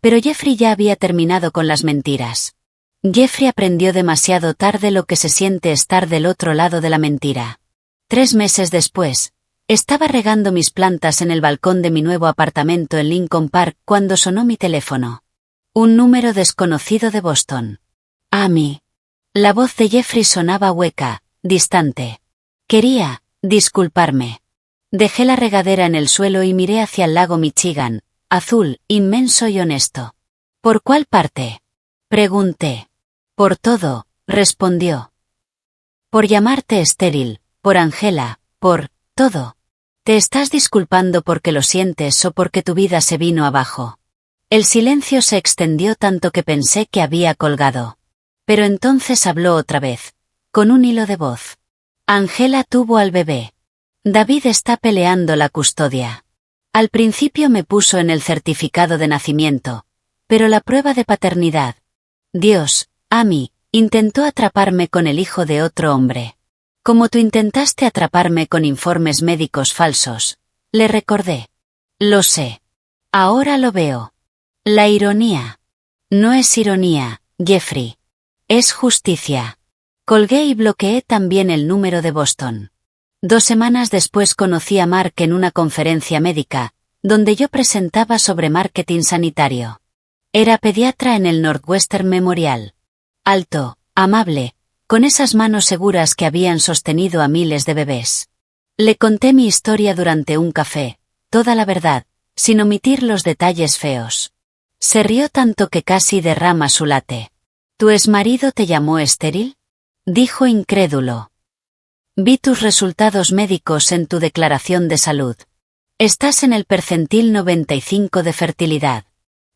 Pero Jeffrey ya había terminado con las mentiras. Jeffrey aprendió demasiado tarde lo que se siente estar del otro lado de la mentira. 3 meses después, estaba regando mis plantas en el balcón de mi nuevo apartamento en Lincoln Park cuando sonó mi teléfono. Un número desconocido de Boston. Amy, La voz de Jeffrey sonaba hueca, distante. Quería disculparme. Dejé la regadera en el suelo y miré hacia el lago Michigan, azul, inmenso y honesto. ¿Por cuál parte? Pregunté. Por todo, respondió. Por llamarte estéril, por Angela, por todo. ¿Te estás disculpando porque lo sientes o porque tu vida se vino abajo? El silencio se extendió tanto que pensé que había colgado. Pero entonces habló otra vez, con un hilo de voz. Angela tuvo al bebé. David está peleando la custodia. Al principio me puso en el certificado de nacimiento, pero la prueba de paternidad. Dios, Amy, intentó atraparme con el hijo de otro hombre. Como tú intentaste atraparme con informes médicos falsos, le recordé. Lo sé. Ahora lo veo. La ironía. No es ironía, Jeffrey. Es justicia. Colgué y bloqueé también el número de Boston. 2 semanas después conocí a Mark en una conferencia médica, donde yo presentaba sobre marketing sanitario. Era pediatra en el Northwestern Memorial. Alto, amable, con esas manos seguras que habían sostenido a miles de bebés. Le conté mi historia durante un café, toda la verdad, sin omitir los detalles feos. Se rió tanto que casi derrama su latte. ¿Tu exmarido te llamó estéril? Dijo incrédulo. Vi tus resultados médicos en tu declaración de salud. Estás en el percentil 95 de fertilidad.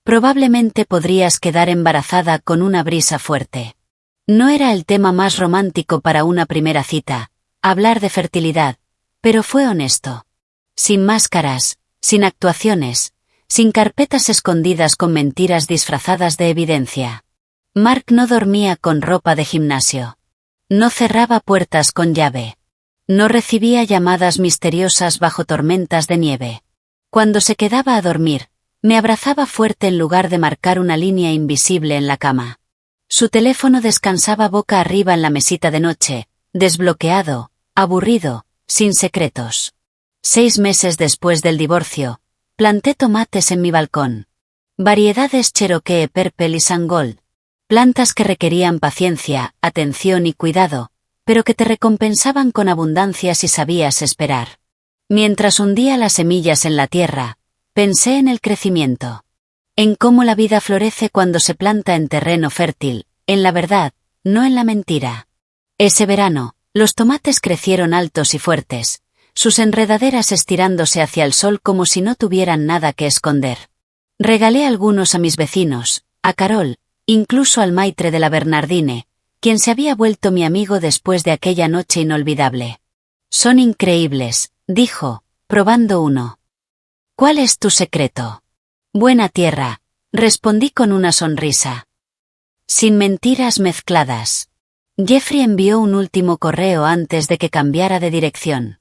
Probablemente podrías quedar embarazada con una brisa fuerte. No era el tema más romántico para una primera cita, hablar de fertilidad, pero fue honesto. Sin máscaras, sin actuaciones, sin carpetas escondidas con mentiras disfrazadas de evidencia. Mark no dormía con ropa de gimnasio. No cerraba puertas con llave. No recibía llamadas misteriosas bajo tormentas de nieve. Cuando se quedaba a dormir, me abrazaba fuerte en lugar de marcar una línea invisible en la cama. Su teléfono descansaba boca arriba en la mesita de noche, desbloqueado, aburrido, sin secretos. 6 meses después del divorcio, planté tomates en mi balcón. Variedades Cherokee Purple y Sangold. Plantas que requerían paciencia, atención y cuidado, pero que te recompensaban con abundancia si sabías esperar. Mientras hundía las semillas en la tierra, pensé en el crecimiento. En cómo la vida florece cuando se planta en terreno fértil, en la verdad, no en la mentira. Ese verano, los tomates crecieron altos y fuertes, sus enredaderas estirándose hacia el sol como si no tuvieran nada que esconder. Regalé algunos a mis vecinos, a Carol, incluso al maitre de la Bernardine, quien se había vuelto mi amigo después de aquella noche inolvidable. Son increíbles, dijo, probando uno. ¿Cuál es tu secreto? Buena tierra, respondí con una sonrisa. Sin mentiras mezcladas. Jeffrey envió un último correo antes de que cambiara de dirección.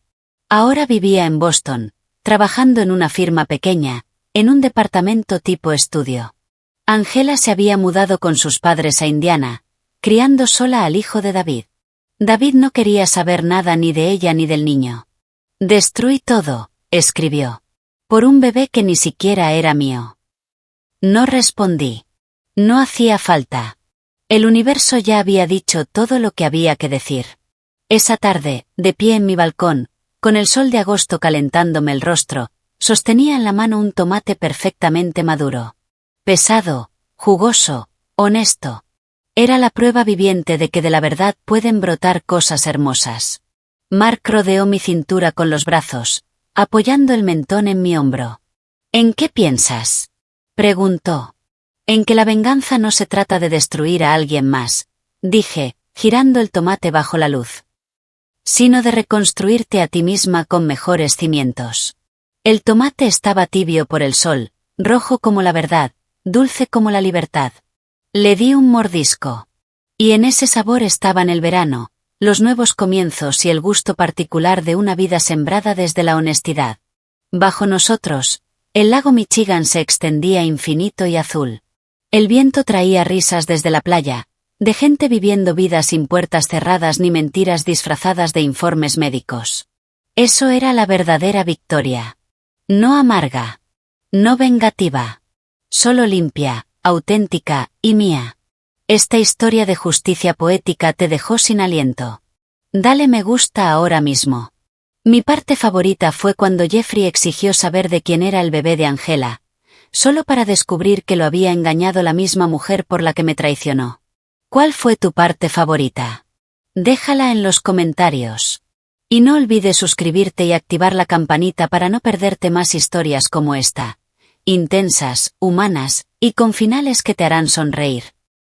Ahora vivía en Boston, trabajando en una firma pequeña, en un departamento tipo estudio. Angela se había mudado con sus padres a Indiana, criando sola al hijo de David. David no quería saber nada ni de ella ni del niño. Destruí todo, escribió. Por un bebé que ni siquiera era mío. No respondí. No hacía falta. El universo ya había dicho todo lo que había que decir. Esa tarde, de pie en mi balcón, con el sol de agosto calentándome el rostro, sostenía en la mano un tomate perfectamente maduro. Pesado, jugoso, honesto. Era la prueba viviente de que de la verdad pueden brotar cosas hermosas. Mark rodeó mi cintura con los brazos, apoyando el mentón en mi hombro. ¿En qué piensas? Preguntó. En que la venganza no se trata de destruir a alguien más, dije, girando el tomate bajo la luz. Sino de reconstruirte a ti misma con mejores cimientos. El tomate estaba tibio por el sol, rojo como la verdad, dulce como la libertad. Le di un mordisco. Y en ese sabor estaban el verano, los nuevos comienzos y el gusto particular de una vida sembrada desde la honestidad. Bajo nosotros, el lago Michigan se extendía infinito y azul. El viento traía risas desde la playa, de gente viviendo vidas sin puertas cerradas ni mentiras disfrazadas de informes médicos. Eso era la verdadera victoria. No amarga. No vengativa. Solo limpia, auténtica y mía. Esta historia de justicia poética te dejó sin aliento. Dale me gusta ahora mismo. Mi parte favorita fue cuando Jeffrey exigió saber de quién era el bebé de Angela, solo para descubrir que lo había engañado la misma mujer por la que me traicionó. ¿Cuál fue tu parte favorita? Déjala en los comentarios. Y no olvides suscribirte y activar la campanita para no perderte más historias como esta. Intensas, humanas, y con finales que te harán sonreír.